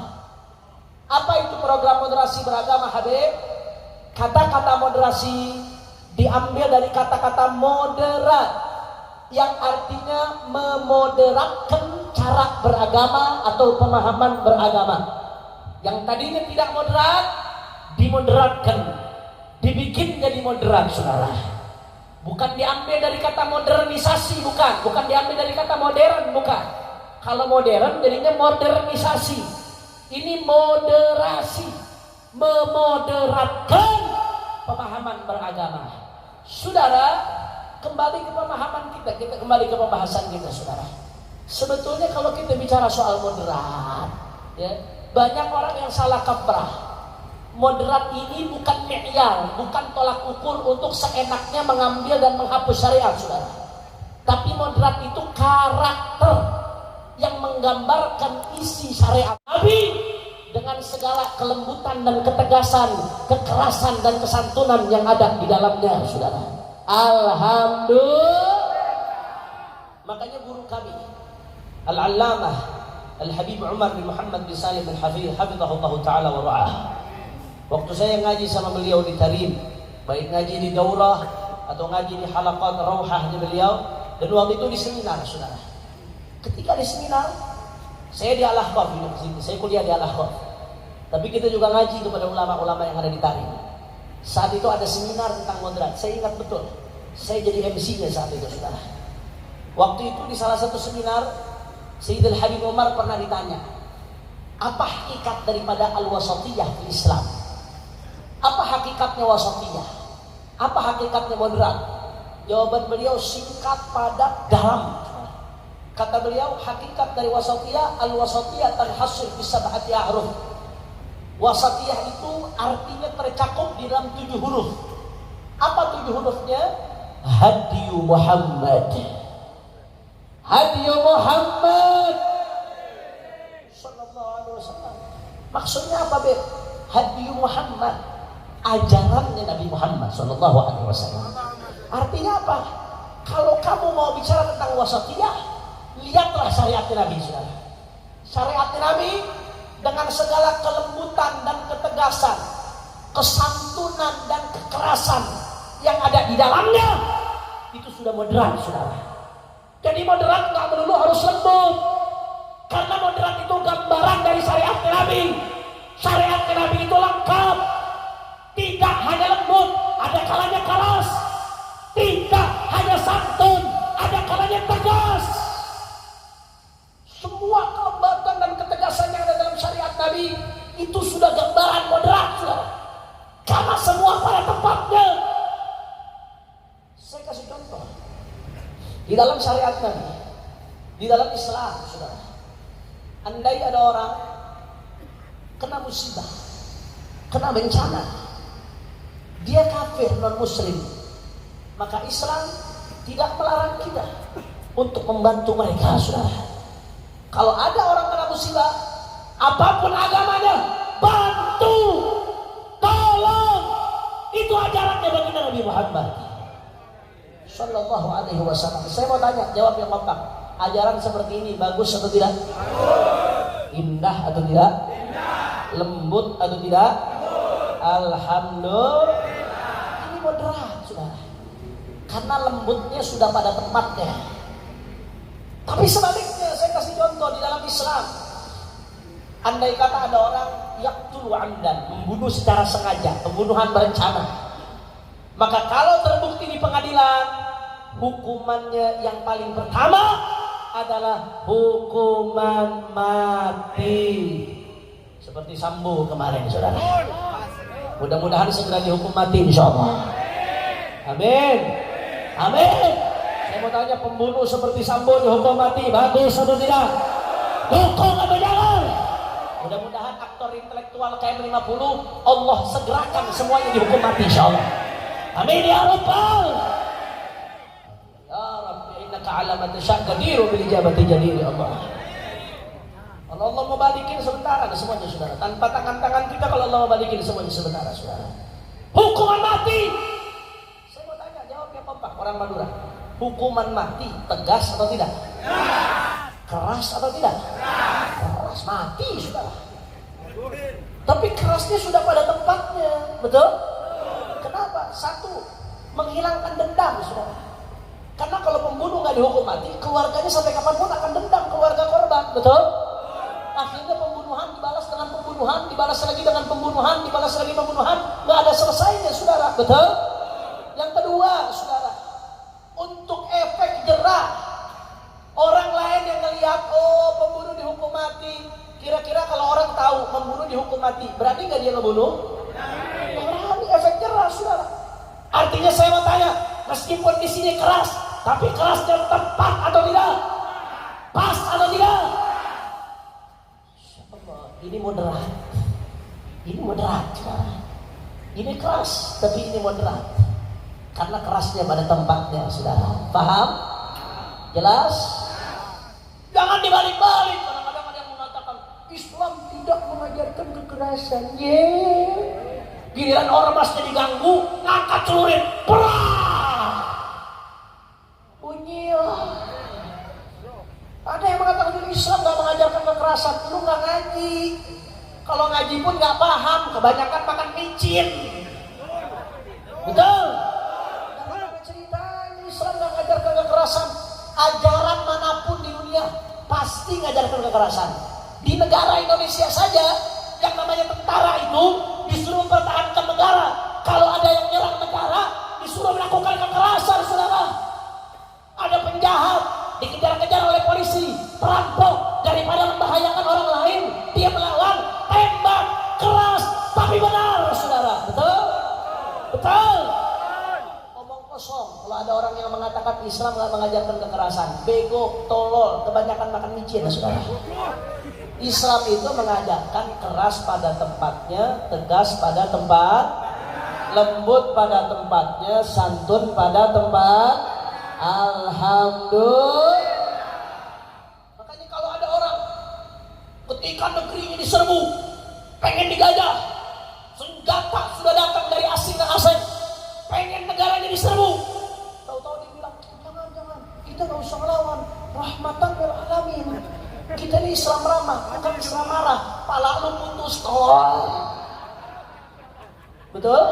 Apa itu program moderasi beragama, Habib? Kata-kata moderasi diambil dari kata-kata moderat, yang artinya memoderatkan cara beragama atau pemahaman beragama. Yang tadinya tidak moderat, dimoderatkan, dibikin jadi moderat, saudara. Bukan diambil dari kata modernisasi, bukan diambil dari kata modern, bukan. Kalau modern jadinya modernisasi. Ini moderasi, memoderatkan pemahaman beragama. Saudara, kembali ke pemahaman kita kembali ke pembahasan kita, saudara. Sebetulnya kalau kita bicara soal moderat, ya, banyak orang yang salah kaprah. Moderat ini bukan mi'yar, bukan tolak ukur untuk seenaknya mengambil dan menghapus syariat, saudara. Tapi moderat itu karakter yang menggambarkan isi syariat Nabi dengan segala kelembutan dan ketegasan, kekerasan dan kesantunan yang ada di dalamnya, saudara. Alhamdulillah. Makanya guru kami, Al-Allamah Al-Habib Umar bin Muhammad bin Salim bin Hafidh, hafidhahullah ta'ala wa ra'ah. Waktu saya ngaji sama beliau di Tarim, baik ngaji di daurah atau ngaji di halaqat rauhahnya beliau, dan waktu itu di seminar, saudara. Ketika di seminar, saya di Al-Ahqaf, saya kuliah di Al-Ahqaf. Tapi kita juga ngaji kepada ulama-ulama yang ada di Tarim. Saat itu ada seminar tentang moderat, saya ingat betul. Saya jadi MC-nya saat itu, saudara. Waktu itu di salah satu seminar, Sayyidul Habib Umar pernah ditanya, apa hakikat daripada al-wasatiyah di Islam? Apa hakikatnya wasatiyah? Apa hakikatnya moderat? Jawaban beliau singkat, padat, dalam. Kata beliau, hakikat dari wasatiyah, al-wasatiyah tanhasir fi sab'ati ahruf. Wasatiyah itu artinya tercakup di dalam 7 huruf. Apa 7 hurufnya? Hadiyu Muhammad. Hadiyu Muhammad sallallahu alaihi wasallam. Maksudnya apa, Beb? Hadiyu Muhammad. ajarannya Nabi Muhammad SAW. Artinya apa? Kalau kamu mau bicara tentang wasatiyah, lihatlah syariatnya Nabi, saudara. Syariatnya Nabi dengan segala kelembutan dan ketegasan, kesantunan dan kekerasan yang ada di dalamnya, itu sudah moderat, saudara. Jadi moderat nggak melulu harus lembut, karena moderat itu gambaran dari syariatnya Nabi. Syariatnya Nabi itu lengkap, tidak hanya lembut, ada kalanya keras, tidak hanya santun, ada kalanya tegas. Semua kelembatan dan ketegasan yang ada dalam syariat Nabi itu sudah gambaran moderat, saudara. Karena semua pada tempatnya. Saya kasih contoh. Di dalam syariat Nabi, di dalam Islam, saudara, andai ada orang kena musibah, kena bencana, dia kafir non muslim, maka Islam tidak melarang kita untuk membantu mereka, saudara. Kalau ada orang kena musibah, apapun agamanya, bantu, tolong. Itu ajarannya bagi Nabi Muhammad Sallallahu Alaihi Wasallam. Saya mau tanya, jawab yang kompak. Ajaran seperti ini bagus atau tidak? Indah atau tidak? Lembut atau tidak? Alhamdulillah. Ini moderat, saudara. Karena lembutnya sudah pada tempatnya. Tapi sebaliknya, saya kasih contoh di dalam Islam. Andai kata ada orang yaqtulu amdan, membunuh secara sengaja, pembunuhan berencana, maka kalau terbukti di pengadilan, hukumannya yang paling pertama adalah hukuman mati. Seperti Sambo kemarin, saudara. Mudah-mudahan segera dihukum mati, insyaallah. Amin. Amin. Saya mau tanya, pembunuh seperti Sambo dihukum mati, bagus atau tidak? Hukum atau jangan? Mudah-mudahan aktor intelektual KM50 Allah segerakan semuanya dihukum mati, insyaallah. Amin ya rabbal. Ya Rabbi, innaka ala ma tasha' qadiru bil ijabati jadir, ya Allah. Kalau Allah mau balikin sementara ada semuanya, saudara. Tanpa tangan-tangan kita, kalau Allah mau balikin semuanya sementara, saudara. Hukuman mati. Saya mau tanya, jawab yang kompak, orang Madura. Hukuman mati tegas atau tidak? Keras atau tidak? Keras, mati, saudara. Tapi kerasnya sudah pada tempatnya, betul? Kenapa? Satu, menghilangkan dendam, saudara. Karena kalau pembunuh nggak dihukum mati, keluarganya sampai kapanpun akan dendam keluarga korban, betul? Akhirnya pembunuhan dibalas dengan pembunuhan, dibalas lagi dengan pembunuhan, dibalas lagi pembunuhan, nggak ada selesainya, saudara, betul? Yang kedua, saudara, untuk efek jerah, orang lain yang ngelihat, oh pembunuh dihukum mati, kira-kira kalau orang tahu pembunuh dihukum mati, berani nggak dia ngebunuh? Berani, efek jerah, saudara. Artinya saya mau tanya, meskipun di sini keras, tapi kerasnya tepat atau tidak? Pas atau tidak? Ini moderat. Ini moderat, saudara. Ini keras, tapi ini moderat. Karena kerasnya pada tempatnya, saudara. Paham? Jelas? Jangan dibalik-balik. Kadang-kadang ada yang mengatakan Islam tidak mengajarkan kekerasan. Giliran ormasnya diganggu, ngangkat celurit, perang. Bunyi. Ada yang mengatakan Islam nggak mengajarkan kekerasan. Lu nggak ngaji. Kalau ngaji pun nggak paham. Kebanyakan makan micin. Betul? Karena ceritanya Islam nggak mengajarkan kekerasan. Ajaran manapun di dunia pasti mengajarkan kekerasan. Di negara Indonesia saja, yang namanya tentara itu disuruh mempertahankan negara. Kalau ada yang nyerang negara, disuruh melakukan kekerasan, saudara. Ada penjahat dikejar-kejar oleh polisi, perampok, daripada membahayakan orang lain, dia melawan, tembak keras, tapi benar, saudara. Betul? Betul? Ngomong kosong. Kalau ada orang yang mengatakan Islam nggak mengajarkan kekerasan, bego, tolol, kebanyakan makan micin, saudara. Islam itu mengajarkan keras pada tempatnya, tegas pada tempat, lembut pada tempatnya, santun pada tempat. Alhamdulillah. Makanya kalau ada orang ketika negerinya diserbu, pengen digajah, senjata sudah datang dari Kita ini Islam ramah, bukan Islam marah. Pala lu putus tolong. Betul?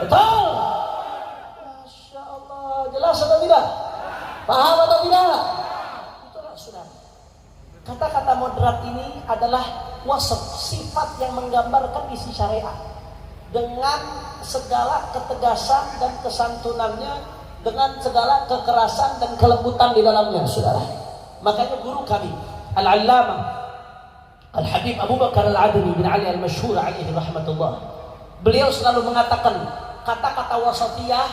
Betul. Masya Allah, jelas atau tidak? Paham atau tidak? Itulah saudara. Kata-kata moderat ini adalah wasaf, sifat yang menggambarkan isi syariat dengan segala ketegasan dan kesantunannya, dengan segala kekerasan dan kelembutan di dalamnya, saudara. Makanya guru kami Al-Allamah Al-Habib Abu Bakar Al-Adni bin Ali Al-Mashhur alaihi rahmatullah, beliau selalu mengatakan kata-kata wasatiyah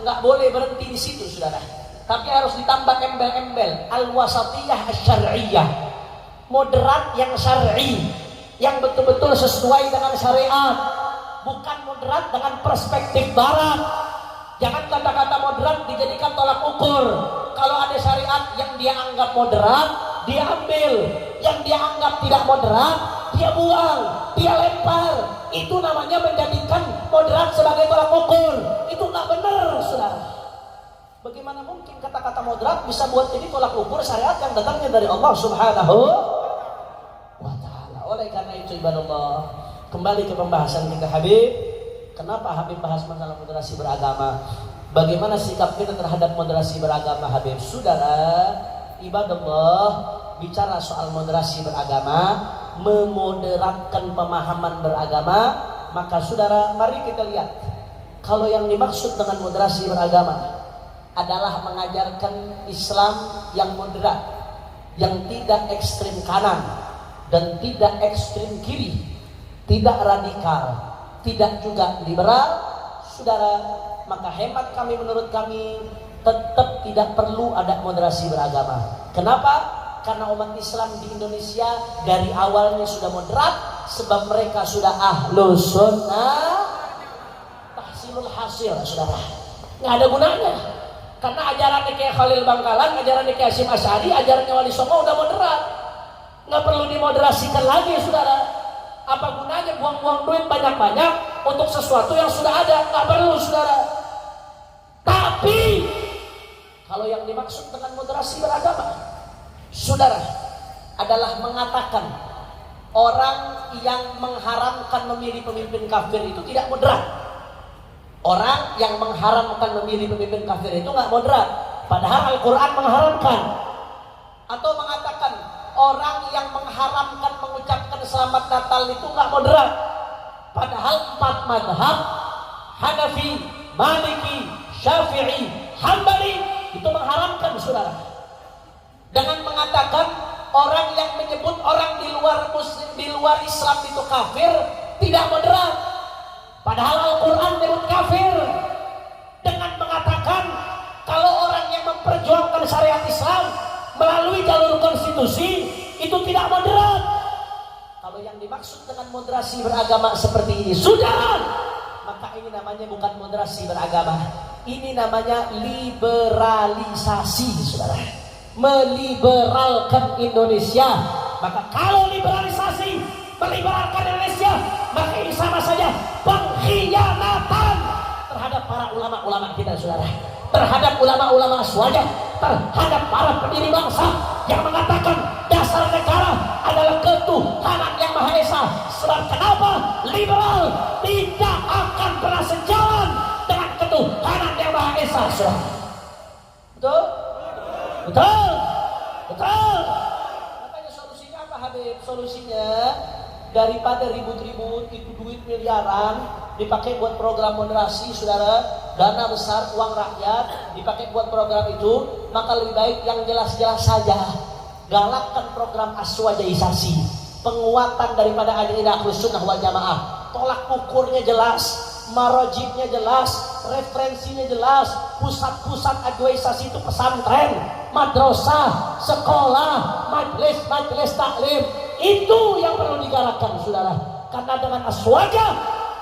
enggak boleh berhenti di situ, saudara, tapi harus ditambah embel-embel al-wasatiyah asy-syar'iyyah, moderat yang syar'i, yang betul-betul sesuai dengan syariat, bukan moderat dengan perspektif barat. Jangan kata-kata moderat dijadikan tolak ukur. Kalau ada syariat yang dia anggap moderat, dia ambil. Yang dia anggap tidak moderat, dia buang, dia lempar. Itu namanya menjadikan moderat sebagai tolak ukur. Itu nggak benar, saudara. Bagaimana mungkin kata-kata moderat bisa buat jadi tolak ukur syariat yang datangnya dari Allah Subhanahu wa ta'ala. Oleh karena itu ibadallah, kembali ke pembahasan kita Habib. Kenapa Habib bahas masalah moderasi beragama? Bagaimana sikap kita terhadap moderasi beragama Habib? Saudara, ibadallah, bicara soal moderasi beragama, memoderatkan pemahaman beragama, maka saudara, mari kita lihat. Kalau yang dimaksud dengan moderasi beragama adalah mengajarkan Islam yang moderat, yang tidak ekstrim kanan dan tidak ekstrim kiri, tidak radikal, tidak juga liberal, saudara, maka hemat kami, menurut kami tetap tidak perlu ada moderasi beragama. Kenapa? Karena umat Islam di Indonesia dari awalnya sudah moderat, sebab mereka sudah ahlus sunnah tahsilul hasil, saudara. Nggak ada gunanya. Karena ajarannya kayak Khalil Bangkalan, ajarannya kayak Hasyim Asy'ari, ajarannya Wali Songo udah moderat. Nggak perlu dimoderasikan lagi, saudara. Apa gunanya buang-buang duit banyak-banyak untuk sesuatu yang sudah ada? Nggak perlu, saudara. Tapi kalau yang dimaksud dengan moderasi beragama, saudara, adalah mengatakan orang yang mengharamkan memilih pemimpin kafir itu tidak moderat. Orang yang mengharamkan memilih pemimpin kafir itu nggak moderat, padahal Al-Quran mengharamkan. Atau mengatakan orang yang mengharamkan mengucapkan selamat Natal itu nggak moderat, padahal 4 madhab Hanafi, Maliki, Syafi'i, Hambali itu mengharamkan, saudara. Dengan mengatakan orang yang menyebut orang di luar Muslim, di luar Islam itu kafir, tidak moderat, padahal Al-Quran menyebut kafir. Dengan mengatakan kalau orang yang memperjuangkan syariat Islam melalui jalur konstitusi itu tidak moderat. Kalau yang dimaksud dengan moderasi beragama seperti ini, sudah, maka ini namanya bukan moderasi beragama, ini namanya liberalisasi, saudara. Meliberalkan Indonesia. Maka kalau liberalisasi meliberalkan Indonesia, maka ini sama saja pengkhianatan terhadap para ulama-ulama kita, saudara, terhadap ulama-ulama swajah, terhadap para pendiri bangsa yang mengatakan dasar negara adalah ketuhanan yang Maha Esa. Sebab kenapa? Liberal tidak akan pernah sejalan dengan ketuhanan yang Maha Esa, saudara. Betul? Betul? Betul? Makanya solusinya apa, Habib? Solusinya daripada ribut-ribut itu duit miliaran dipakai buat program moderasi, saudara, dana besar uang rakyat dipakai buat program itu, maka lebih baik yang jelas-jelas saja. Galakkan program aswajaisasi, penguatan daripada ajaran Ahlus Sunnah wal Jamaah. Tolak ukurnya jelas, marojibnya jelas, referensinya jelas. Pusat-pusat adwaisasi itu pesantren, madrasah, sekolah, majelis taklim. Itu yang perlu digalakkan, saudara. Karena dengan aswaja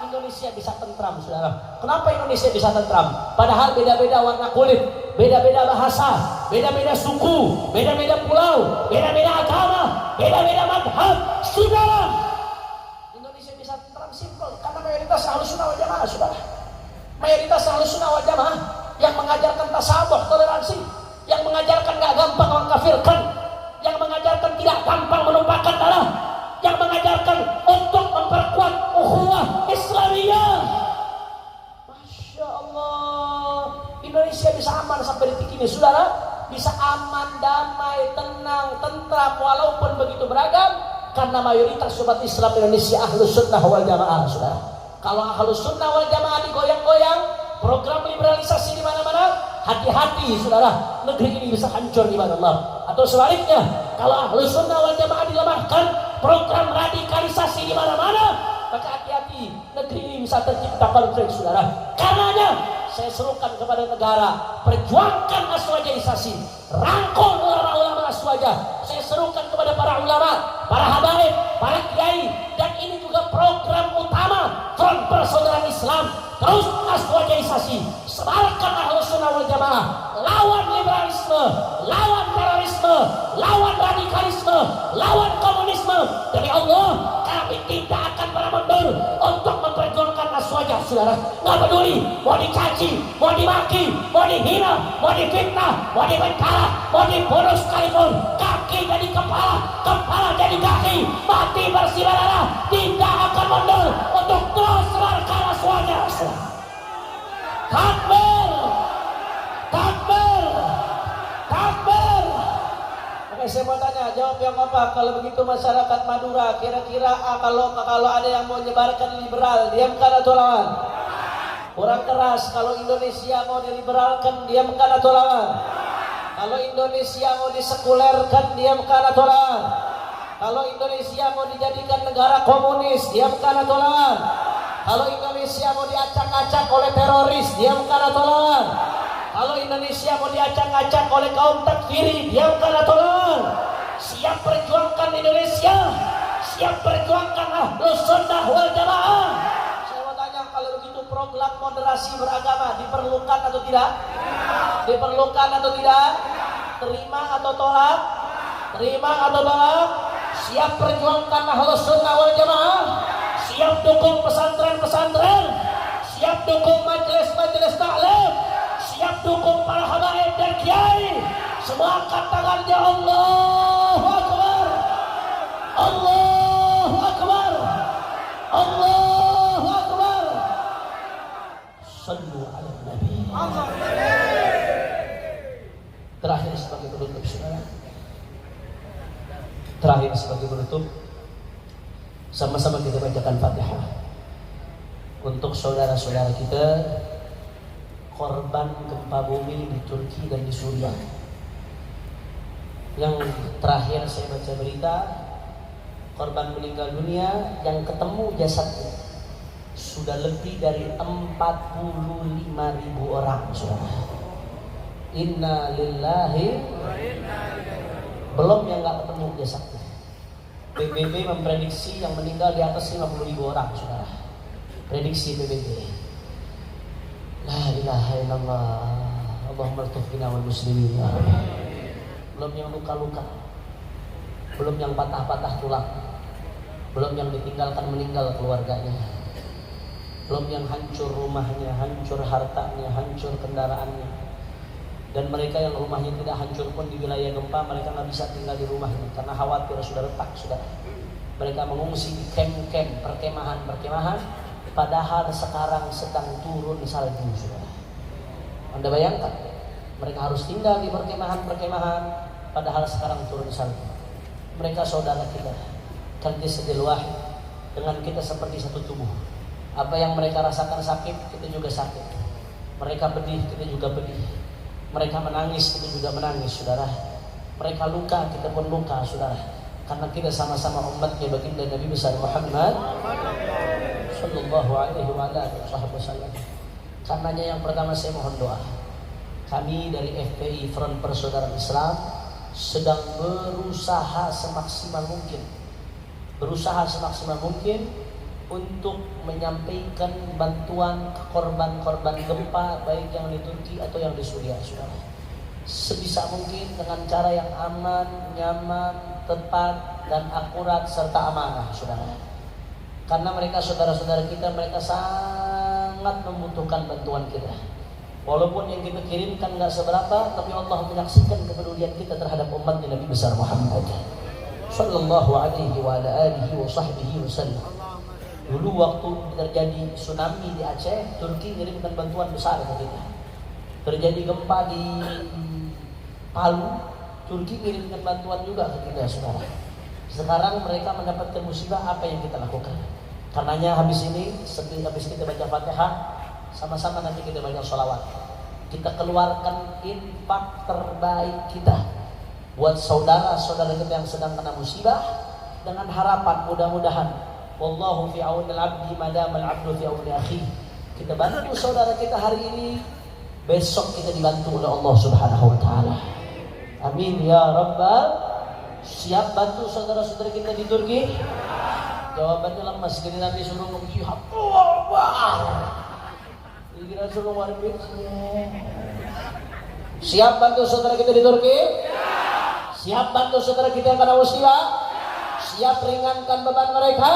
Indonesia bisa tentram, saudara. Kenapa Indonesia bisa tentram? Padahal beda-beda warna kulit, beda-beda bahasa, beda-beda suku, beda-beda pulau, beda-beda agama, beda-beda madhab, saudara. Indonesia bisa tentram simpel karena mayoritas Ahlus Sunnah wal Jamaah, saudara. Mayoritas Ahlus Sunnah wal Jamaah yang mengajarkan tasabuh, toleransi, yang mengajarkan gak gampang mengkafirkan, yang mengajarkan tidak gampang menumpahkan darah, yang mengajarkan untuk memperkuat ukhuwah Islamiyah. Masya Allah, Indonesia bisa aman sampai detik ini, saudara. Bisa aman, damai, tenang, tentram, walaupun begitu beragam, karena mayoritas umat Islam Indonesia Ahlus Sunnah wal Jamaah, saudara. Kalau Ahlus Sunnah wal Jamaah digoyang-goyang, program liberalisasi di mana-mana, hati-hati, saudara, negeri ini bisa hancur di mana Allah. Atau sebaliknya, kalau Ahlus Sunnah wal Jamaah dilemahkan, program radikalisasi di mana-mana, maka hati-hati, negeri ini bisa tercipta konflik, saudara. Karenanya saya serukan kepada negara, perjuangkan aswajaisasi, rangkul ulama-ulama aswaja. Saya serukan kepada para ulama, para habaib, para kiai, dan ini juga program utama Front Persaudaraan Islam. Terus aswajaisasi, sebarkan Ahlus Sunnah wal Jamaah, lawan liberalisme, lawan terorisme, lawan radikalisme, lawan komunisme. Demi Allah, kami tidak akan pernah mundur untuk memperjuangkan aswaja, saudara. Nggak peduli mau dicaci, mau dimaki, mau dihina, mau difitnah, mau dibentak, mau dibunuh sekalipun, kaki jadi kepala, kepala jadi kaki, mati bersih darah, tidak akan mundur untuk terus sebarkan aswaja. Takbir, takbir, takbir. Oke, saya mau tanya, jawab yang apa? Kalau begitu masyarakat Madura, kira-kira kalau ada yang mau menyebarkan liberal, diamkan atau lawan? Kurang keras. Kalau Indonesia mau diliberalkan, diamkan atau lawan? Kalau Indonesia mau disekulerkan, diamkan atau lawan? Kalau Indonesia mau dijadikan negara komunis, diamkan atau lawan? Kalau Indonesia mau diacak-acak oleh teroris, diamkan atau lawan? Kalau Indonesia mau diacak-acak oleh kaum takfiri, diamkan atau lawan? Siap perjuangkan Indonesia, siap perjuangkan Ahlus Sunnah wal Jamaah. Saya mau tanya, kalau begitu program moderasi beragama diperlukan atau tidak? Diperlukan atau tidak? Terima atau tolak? Terima atau tolak? Siap perjuangkan Ahlus Sunnah wal Jamaah, siap dukung pesantren-pesantren, siap dukung majelis-majelis taklim, siap dukung para habaib dan kiai. Semua angkat tangannya, Allahu Akbar, Allahu Akbar, Allahu Akbar. Sallu ala Nabi. Terakhir sebagai penutup, saudara. Terakhir sebagai penutup, sama-sama kita bacakan Fatihah untuk saudara-saudara kita korban gempa bumi di Turki dan di Suriah. Yang terakhir saya baca berita, korban meninggal dunia yang ketemu jasadnya sudah lebih dari 45.000 orang, saudara. Inna lillahi wa inna ilaihi. Belum yang nggak ketemu jasadnya. PBB memprediksi yang meninggal di atas 50.000 orang, saudara. Prediksi PBB. La ilaha illallah. Allahumma arzuqna wal muslimin. Belum yang luka-luka, belum yang patah-patah tulang, belum yang ditinggalkan meninggal keluarganya, belum yang hancur rumahnya, hancur hartanya, hancur kendaraannya. Dan mereka yang rumahnya tidak hancur pun di wilayah gempa, mereka nggak bisa tinggal di rumahnya karena khawatir sudah retak, sudah. Mereka mengungsi di kem-kem, perkemahan, padahal sekarang sedang turun salju, sudah. Anda bayangkan, mereka harus tinggal di perkemahan, padahal sekarang turun salju. Mereka saudara kita, kan jasadil wahid, dengan kita seperti satu tubuh. Apa yang mereka rasakan sakit, kita juga sakit. Mereka pedih, kita juga pedih. Mereka menangis, kita juga menangis, saudara. Mereka luka, kita pun luka, saudara. Karena kita sama-sama umatnya baginda Nabi besar Muhammad Sallallahu alaihi wasallam. Karenanya yang pertama saya mohon doa. Kami dari FPI Front Persaudaraan Islam sedang berusaha semaksimal mungkin untuk menyampaikan bantuan ke korban-korban gempa, baik yang di Turki atau yang di Suriah, saudara. Sebisa mungkin dengan cara yang aman, nyaman, tepat, dan akurat serta amanah, saudara. Karena mereka saudara-saudara kita, mereka sangat membutuhkan bantuan kita. Walaupun yang kita kirimkan nggak seberapa, tapi Allah menyaksikan kepedulian kita terhadap umat Nabi besar Muhammad. sallallahu alaihi wa ala alihi wa sahbihi wasallam. Dulu waktu terjadi tsunami di Aceh, Turki ngirimkan bantuan besar ke kita. Terjadi gempa di Palu, Turki ngirimkan bantuan juga ke kita, saudara. Sekarang mereka mendapatkan musibah, apa yang kita lakukan? Karenanya habis ini, habis kita baca Fatihah, sama-sama nanti kita baca sholawat. Kita keluarkan infak terbaik kita buat saudara-saudara kita yang sedang kena musibah, dengan harapan mudah-mudahan wallahu fi auni al-'abdi madama al-'abdu fi auni akhi. Kita bantu saudara kita hari ini, besok kita dibantu oleh Allah Subhanahu wa taala. Amin ya rabbal. Siap bantu saudara-saudara kita di Turki? Jawabannya lemas, jadi nanti suruh mengjihad. Kira suruh warbit. Siap bantu saudara kita di Turki? Siap bantu saudara kita yang kena musibah? Siap ringankan beban mereka?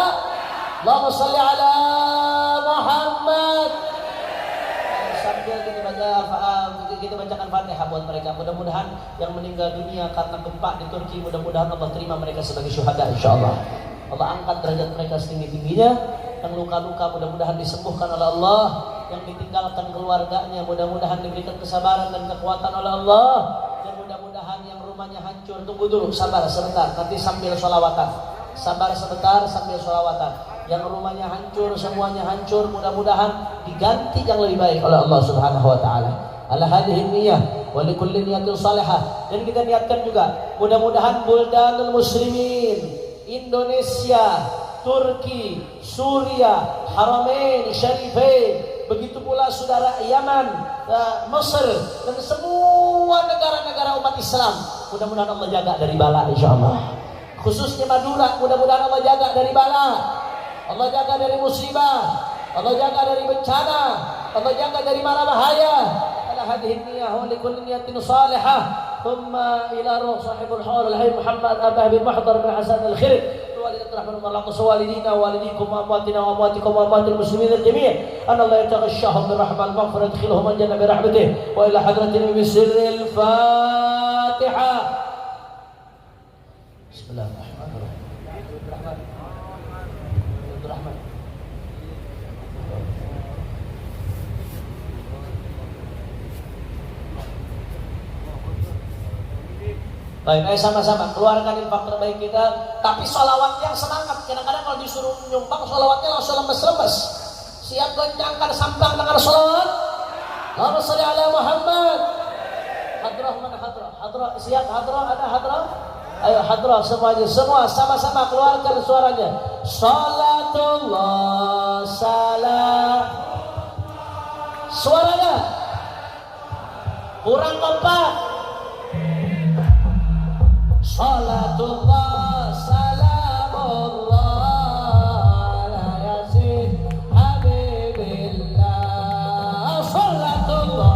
Allahumma shalli ala Muhammad. Sambil kita bacakan Fatihah buat mereka. Mudah-mudahan yang meninggal dunia karena gempa di Turki, mudah-mudahan Allah terima mereka sebagai syuhada insyaallah. Allah angkat derajat mereka setinggi-tingginya. Yang luka-luka mudah-mudahan disembuhkan oleh Allah. Yang ditinggalkan keluarganya mudah-mudahan diberikan kesabaran dan kekuatan oleh Allah. Dan mudah-mudahan yang rumahnya hancur, tunggu dulu, sabar sebentar, nanti sambil sholawatan. Sabar sebentar sambil sholawatan. Yang rumahnya hancur, semuanya hancur, mudah-mudahan diganti yang lebih baik oleh Allah Subhanahu wa taala. Ala hadhihi niyyah wa likulli niyatin salihah. Dan kita niatkan juga, mudah-mudahan buldanul muslimin, Indonesia, Turki, Suria, Haramain Syarifain, begitu pula saudara Yaman, Mesir, dan semua negara-negara umat Islam, mudah-mudahan Allah jaga dari bala insyaallah. Khususnya Madura, mudah-mudahan Allah jaga dari bala, Allah jaga dari musibah, Allah jaga dari bencana, Allah jaga dari mara bahaya. Ala hadhihi niyyah wa likulli niyatin salihah. Thumma ila ruh sahibul hawl al-hayy Muhammad Abah bin Mahdar bin Hasan al-Khir. Walidina walidina walidikum wa amwatina wa amwatikum wa amwatil muslimin al-jami'. An Allah yataghashshahum bi rahmatil maghfirah yadkhiluhum al-jannah bi rahmatihi wa ila hadratin bi sirril Fatihah. Bismillahirrahmanirrahim. Baik, ayo sama-sama keluarkan infak terbaik kita, tapi sholawat yang semangat. Kadang-kadang kalau disuruh nyumbang sholawatnya langsung lemes-lemes. Siap goncangkan sampang dengan sholawat. Allahumma shalli ala Muhammad. Hadrah mana hadrah? Hadrah siap, hadrah ada hadrah. Ayo hadrah semuanya, semua sama-sama keluarkan suaranya. Salatullah salam. Suaranya kurang kompak. Salatullah salamullah ala yasin habibillah. Salatullah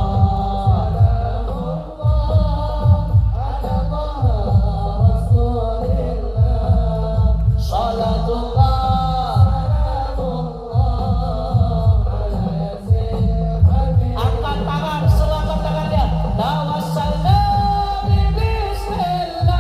salamullah ala rasulillah. Salatullah salamullah ala yasin habibillah. Angkat tangan, selangkah tangannya. Tawassalna bi bismillah.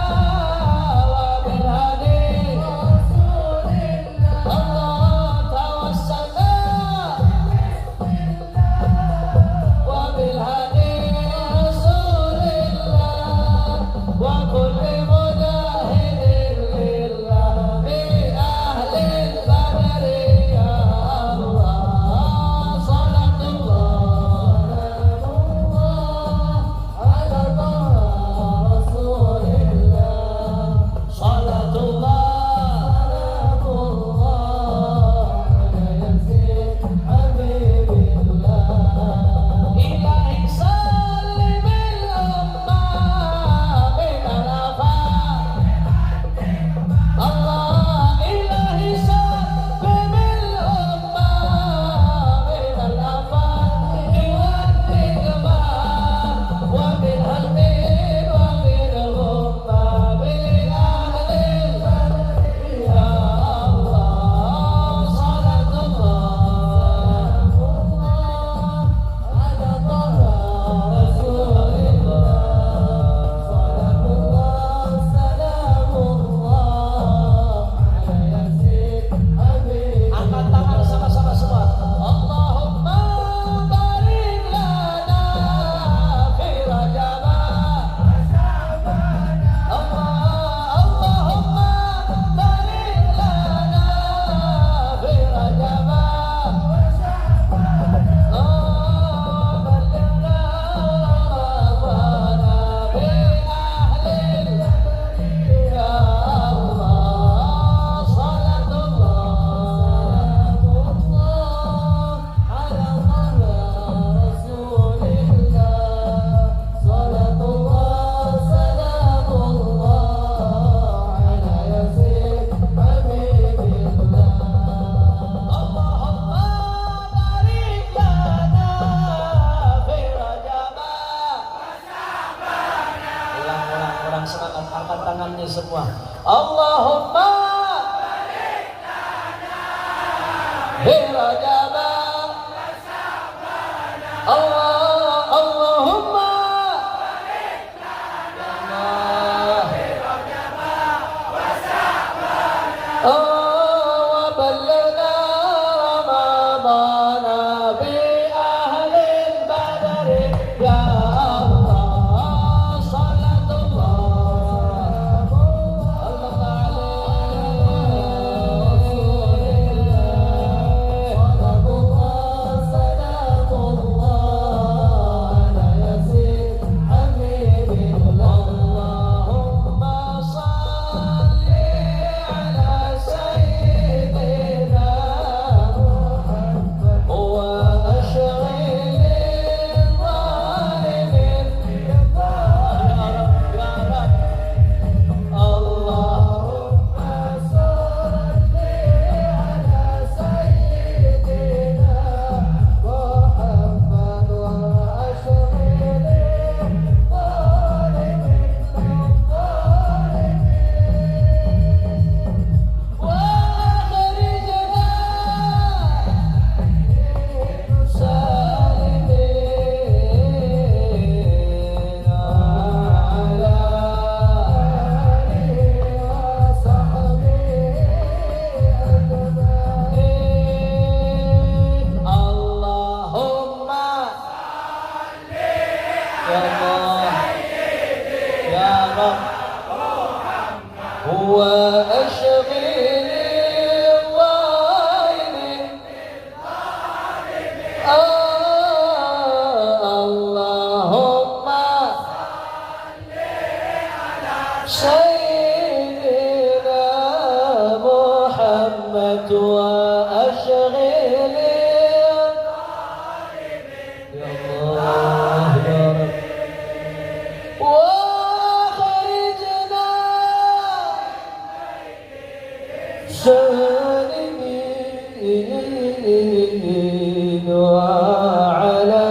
وعلى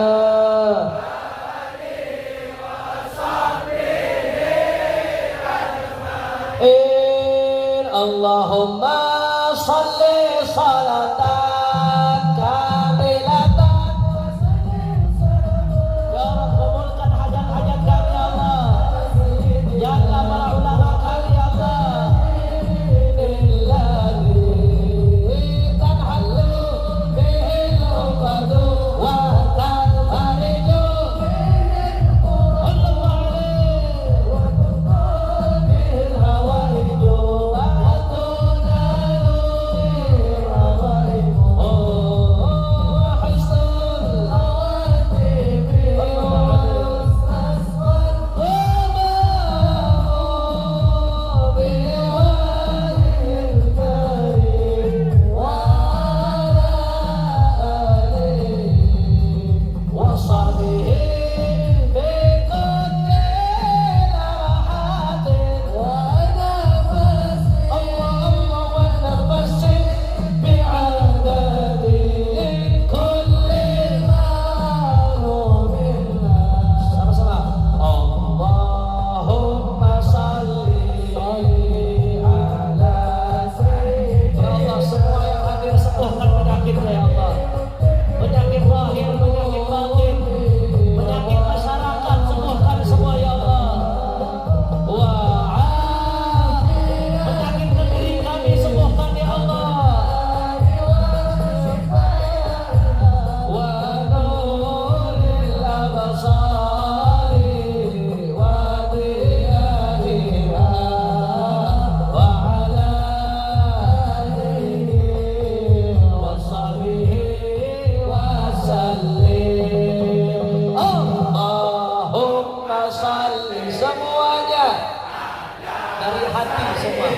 اللهم صل صلاة كاملة. Ya Rabb, kabulkan hajat-hajat kami ya Allah. Jaga para ulama kami ya Allah. Semuanya dari hati semua.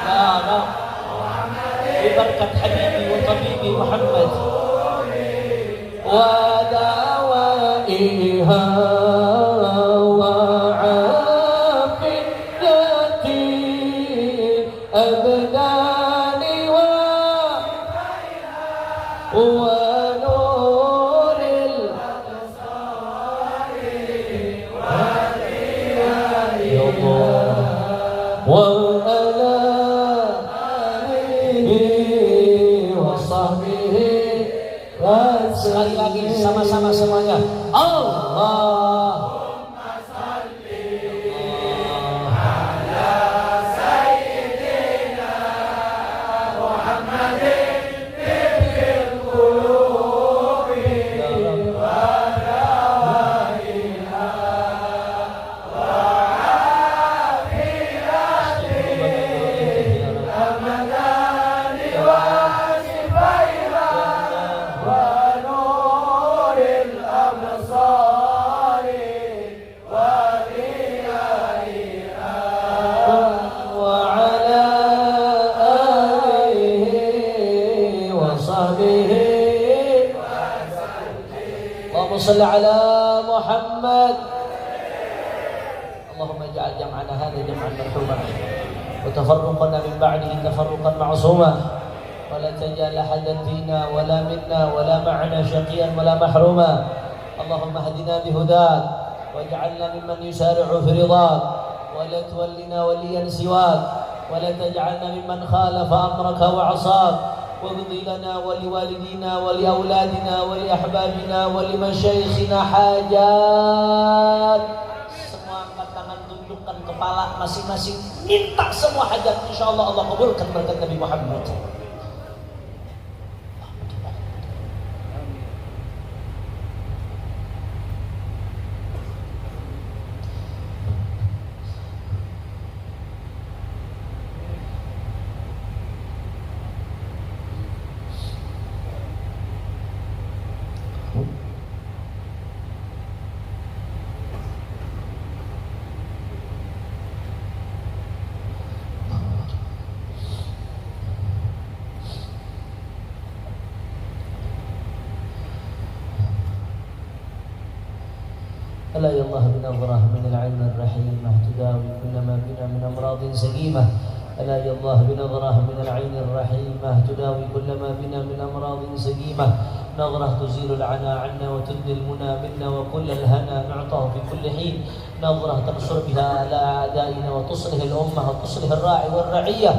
Ya Rabb, berkat Habibi wa Tabibi Muhammad wa dawaiha wa afiyati abdani wa nuril wa ala alihi wa sahbihi wa sekali lagi sama-sama semuanya. Allah صل على محمد. اللهم اجعل جمعنا هذا جمعا مرحوما وتفرقنا من بعده تفرقا معصوما ولا تجعل احدا فينا ولا منا ولا معنا شقيا ولا محروما. اللهم اهدنا بهداك واجعلنا ممن يسارع في رضاك ولا تولنا وليا سواك ولا تجعلنا ممن خالف امرك وعصاك واقضي لنا ولوالدينا ولأولادنا ولأحبابنا ولمشايخنا hajat. Semua angkat tangan, tundukkan kepala masing-masing, minta semua hajat, insyaallah Allah kabulkan berkat Nabi Muhammad. ألا يا الله بنظرة من العين الرحيمة تداوي كل ما بنا من أمراض سقيمة. ألا يا الله بنظرة من العين الرحيمة تداوي كل ما بنا من أمراض سقيمة. نظرة تزيل العنا عنا وتدني المنى منا وكل الهنا نعطاه في كل حين، نظرة تنصر بها على أعدائنا وتصلح الأمة وتصلح الراعي والرعية،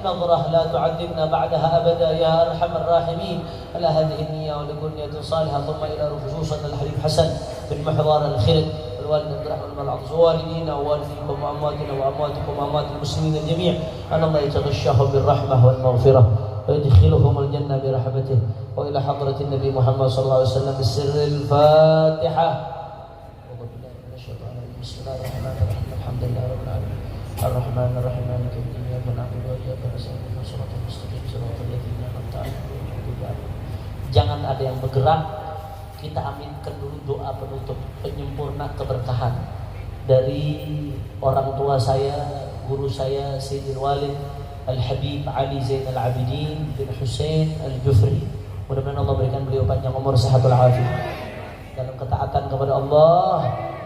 نظرة لا تعذبنا بعدها أبدا يا أرحم الراحمين. على هذه النية ولكل نية صالحة، ثم إلى خصوصا الحبيب حسن بن محضار الخرد والوالد عبد الرحمن العطس ووالدينا ووالديكم وأمواتنا وأمواتكم وأموات المسلمين الجميع، أن الله يتغشاهم بالرحمة والمغفرة ويدخلهم الجنة برحمته. وإلى حضرة النبي محمد صلى الله عليه وسلم بالسر الفاتحة. بسم الله الرحمن الرحيم، الحمد لله رب العالمين الرحمن الرحيم مالك يوم الدين، إياك نعبد وإياك نستعين اهدنا الصراط المستقيم صراط الذين أنعمت عليهم. Jangan ada yang bergerak, kita aminkan dulu doa penutup penyempurna keberkahan dari orang tua saya, guru saya Sayyidil Walid Al-Habib Ali Zain Al-Abidin bin Hussein Al-Jufri. Mudah-mudahan Allah berikan beliau panjang umur, sehatul afiat dalam ketaatan kepada Allah.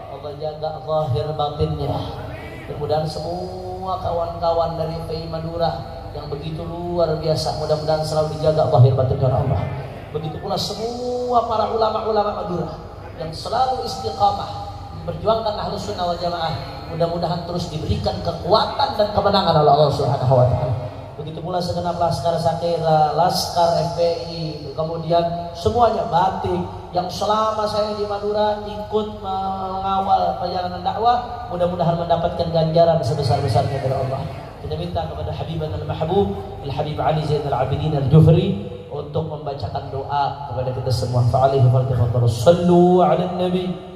Allah jaga zahir batinnya. Mudah-mudahan semua kawan-kawan dari PI Madura yang begitu luar biasa, mudah-mudahan selalu dijaga zahir batinnya oleh Allah. Begitu pula semua para ulama-ulama Madura yang selalu istiqamah memperjuangkan Ahlus Sunnah wal Jamaah, mudah-mudahan terus diberikan kekuatan dan kemenangan oleh Allah Subhanahu wa taala. Begitu pula segenap Laskar Sakira, Laskar FPI, kemudian semuanya batik yang selama saya di Madura ikut mengawal perjalanan dakwah, mudah-mudahan mendapatkan ganjaran sebesar-besarnya dari Allah. Kita minta kepada Habibana Al-Mahbub Al-Habib Ali Zain Al-Abidin Al-Jufri untuk membacakan doa kepada kita semua. Fa'alaihi faltafadhalu sallu 'alan nabi.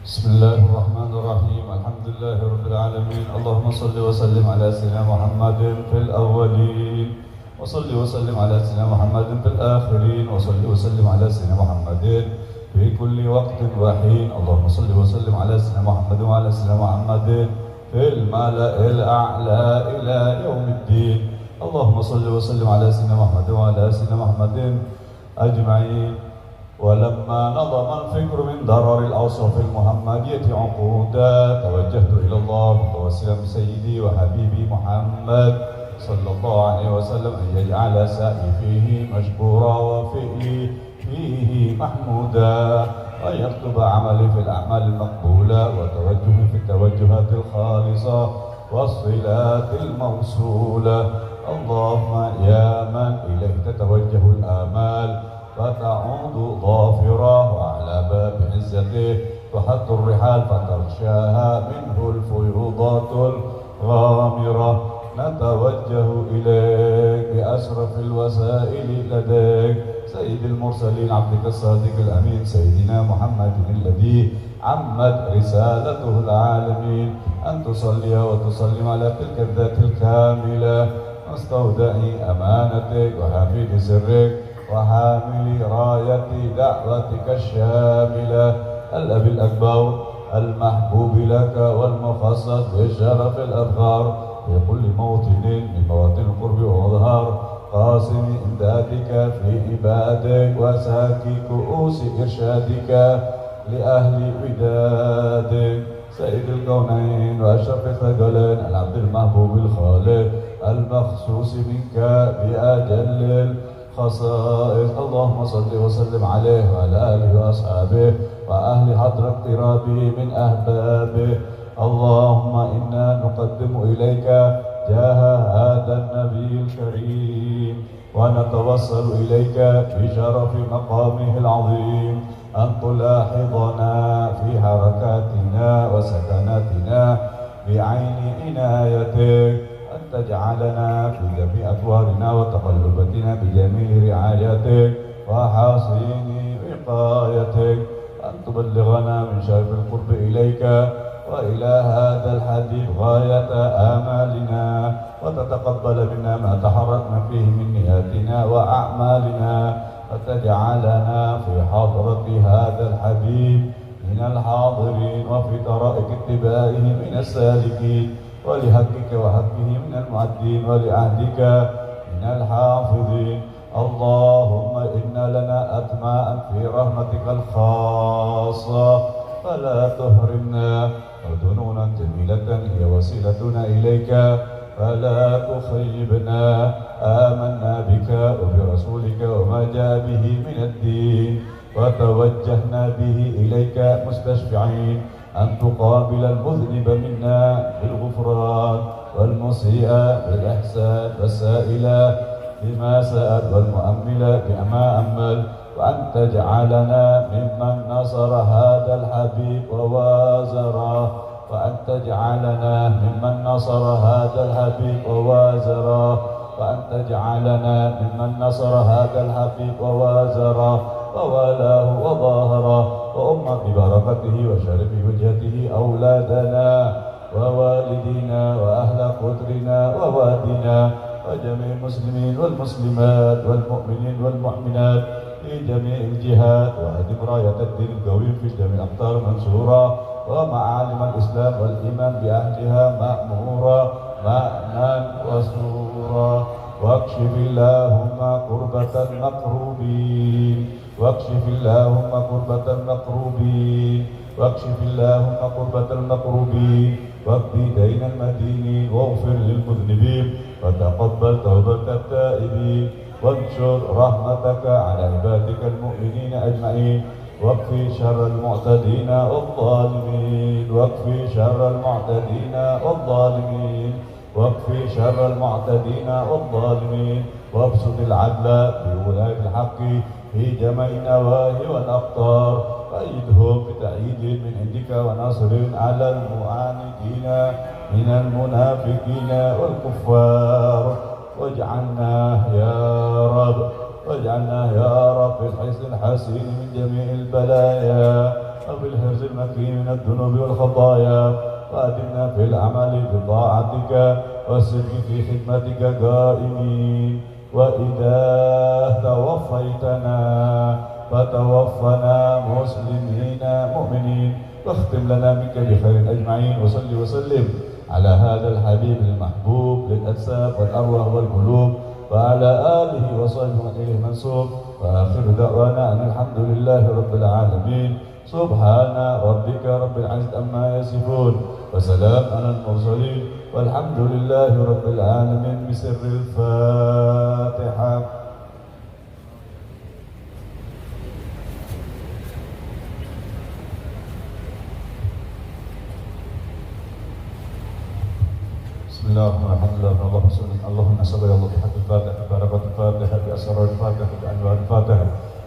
Bismillahirrahmanirrahim. Alhamdulillahirabbil alamin. Allahumma shalli wa sallim ala sayyidina Muhammadin fil awwalin wa shalli wa sallim ala sayyidina Muhammadin fil akhirin wa shalli wa sallim ala sayyidina Muhammadin fi kulli waqtin wa hin. Allahumma shalli wa sallim ala sayyidina Muhammadin wa ala sayyidina Muhammadin fil mala'il a'la ila yaumiddin. Allahumma shalli wa sallim ala sayyidina Muhammadin wa ala sayyidina Muhammadin ajma'in. ولما نظم الفكر من ضرر الأوصاف المحمدية عقودا، توجهت إلى الله متوسلا بسيدي وحبيبي محمد صلى الله عليه وسلم أن يجعل سعي فيه مشكورا وفعلي فيه محمودا، وأن يكتب عملي في الأعمال المقبولة وتوجهي في التوجهات الخالصة والصلات الموصولة. اللهم يا من إليه تتوجه الآمال فتعود ظافرة، وعلى باب عزته تحط الرحال فتغشاها منه الفيوضات الغامرة، نتوجه إليك بأشرف الوسائل لديك سيد المرسلين عبدك الصادق الأمين سيدنا محمد الذي عمت رسالته العالمين، أن تصلي وتسلم على تلك الذات الكاملة مستودع أمانتك وحفيد سرك وحامل راية دعوتك الشاملة، الأب الأكبر المحبوب لك والمخصص بشرف الأذخار في كل موطن من مواطن القرب والظهر، قاسم إمدادك في عبادك وساكي كؤوس إرشادك لأهل ودادك، سيد الكونين وأشرف الثقلين العبد المحبوب الخالد المخصوص منك بأجل خصائص. اللهم صل وسلم عليه وعلى آله وأصحابه وأهل حضر اقترابه من أحبابه. اللهم إنا نقدم إليك جاه هذا النبي الكريم ونتوصل إليك بشرف مقامه العظيم أن تلاحظنا في حركاتنا وسكناتنا بعين عنايتك، أن تجعلنا في جميع أطوارنا وتقلباتنا بجميع رعايتك وحصين وقايتك، أن تبلغنا من شرف القرب إليك وإلى هذا الحديث غاية آمالنا، وتتقبل منا ما تحركنا فيه من نياتنا وأعمالنا، وتجعلنا في حضرة هذا الحبيب من الحاضرين وفي طرائق اتباعه من السالكين، ولحقك وحقه من المعدين ولعهدك من الحافظين. اللهم إن لنا أطماء في رحمتك الخاصة فلا تحرمنا، وذنونا جميلة هي وسيلتنا إليك فلا تخيبنا آمنا بك وبرسولك وما جاء به من الدين وتوجهنا به إليك مستشفعين أن تقابل المذنب منا بالغفران والمسيء بالإحسان والسائل بما سأل والمؤمل بما أمل وأن تجعلنا ممن نصر هذا الحبيب ووازره وأن تجعلنا ممن نصر هذا الحبيب ووازره وأن تجعلنا ممن نصر هذا الحبيب ووازره وولاه وظاهره وأم ببركته وشرف وجهته أولادنا ووالدينا وأهل قدرنا ووادنا وجميع المسلمين والمسلمات والمؤمنين والمؤمنات في جميع الجهات وأدم راية الدين القويم في جميع الأقطار منصورة ومعالم الإسلام والإيمان بأهلها مأمورة مأنا وسرورا واكشف اللهم كربة المكروبين واكشف اللهم كربة المكروبين واكشف اللهم كربة المكروبين واقضي دين المدينين واغفر للمذنبين وتقبل توبة التائبين وانشر رحمتك على عبادك المؤمنين أجمعين واكفي شر المعتدين والظالمين واكفي شر المعتدين والظالمين واكفي شر المعتدين والظالمين وابسط العدل في ولاية الحق في جميع النواحي والأقطار وأيدهم بتأييد من عندك ونصر على المعاندين من المنافقين والكفار واجعلنا يا رب في الحصن الحسين من جميع البلايا وبالحرز المكين من الذنوب والخطايا وأدمنا في العمل بطاعتك والصدق في خدمتك قائمين وإذا توفيتنا فتوفنا مسلمين مؤمنين واختم لنا منك بخير أجمعين وصل وسلم على هذا الحبيب المحبوب للأجساد والأرواح والقلوب وعلى آله وصحبه من إليه منسوب وآخر دعوانا أن الحمد لله رب العالمين سبحان ربك رب العزة عما يصفون وسلام على المرسلين والحمد لله رب العالمين بسر الفاتحة. بسم الله الرحمن الرحيم. اللهم صل على بحق الفاتحة بركة الفاتحة بأسرار الفاتحة بأنوار الفاتحة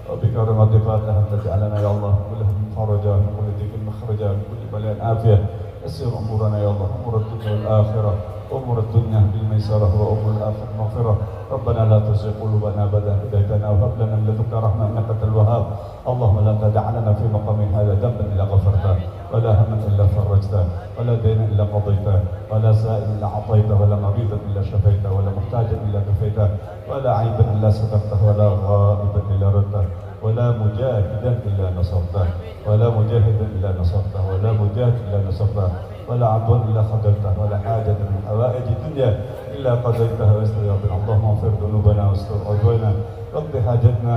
وبكرامة الفاتحة تجعلنا يا الله كلهم خرجا من كل ضيق مخرجا من كل بلاء عافية يسر أمورنا يا الله أمور الدنيا والآخرة أمور الدنيا بالميسرة وأمور الآخرة مغفرة ربنا لا تزغ قلوبنا بعد إذ هديتنا وهب لنا من لدنك رحمة إنك أنت الوهاب اللهم لا تدع لنا في مقام هذا ذنبا إلا غفرته ولا هما إلا فرجته ولا دينا إلا قضيته ولا سائل إلا أعطيته ولا مريضا إلا شفيته ولا محتاجا إلا كفيته ولا عيبا إلا سترته ولا غائبا إلا ردته ولا مجاهدا إلا نصرته ولا مجاهدا إلا نصرته ولا مجاهد إلا نصرته ولا عدوا إلا خذلته ولا حاجة من حوائج الدنيا إلا قضيتها ويسر يا رب اللهم اغفر ذنوبنا واستر عدونا واقض حاجتنا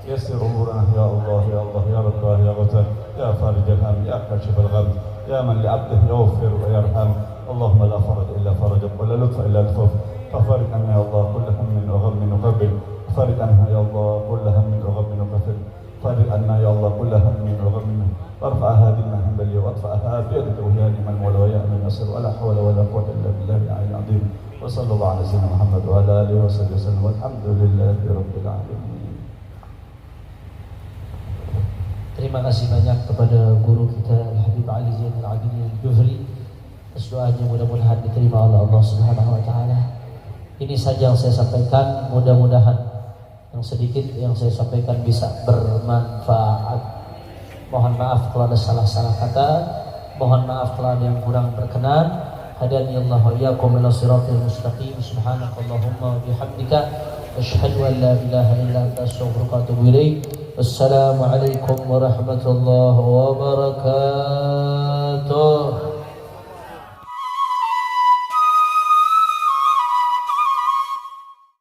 يسر أمورنا يا الله يا الله يا رب يا غفار يا فارج الهم يا كاشف الغم يا من لعبده يغفر ويرحم اللهم لا فرج إلا فرجك ولا لطف إلا لطفك ففرج عنا يا الله كل هم وغم وقبل فرج عنا يا الله كل هم وغم وقبل فرج عنا يا الله كل هم وغم وارفع هذه المهم بلي واطفأها بيدك وهي من ولا ويا من نصر ولا حول ولا قوة إلا بالله العلي العظيم وصلى الله على سيدنا محمد وعلى آله وصحبه وسلم والحمد لله رب العالمين. Terima kasih banyak kepada guru kita Al-Habib Ali Zainal Abidin Al-Jufri atas doanya, mudah-mudahan diterima oleh Allah Subhanahu wa taala. Ini saja yang saya sampaikan, mudah-mudahan yang sedikit yang saya sampaikan bisa bermanfaat. Mohon maaf kalau ada salah-salah kata, mohon maaf kalau ada yang kurang berkenan. Hadani Allah wa iyyakum ila siratal mustaqim. Subhanakallahumma wa bihamdika asyhadu an la ilaha illa anta astaghfiruka wa atubu ilaik. Wassalamu alaikum warahmatullahi wabarakatuh.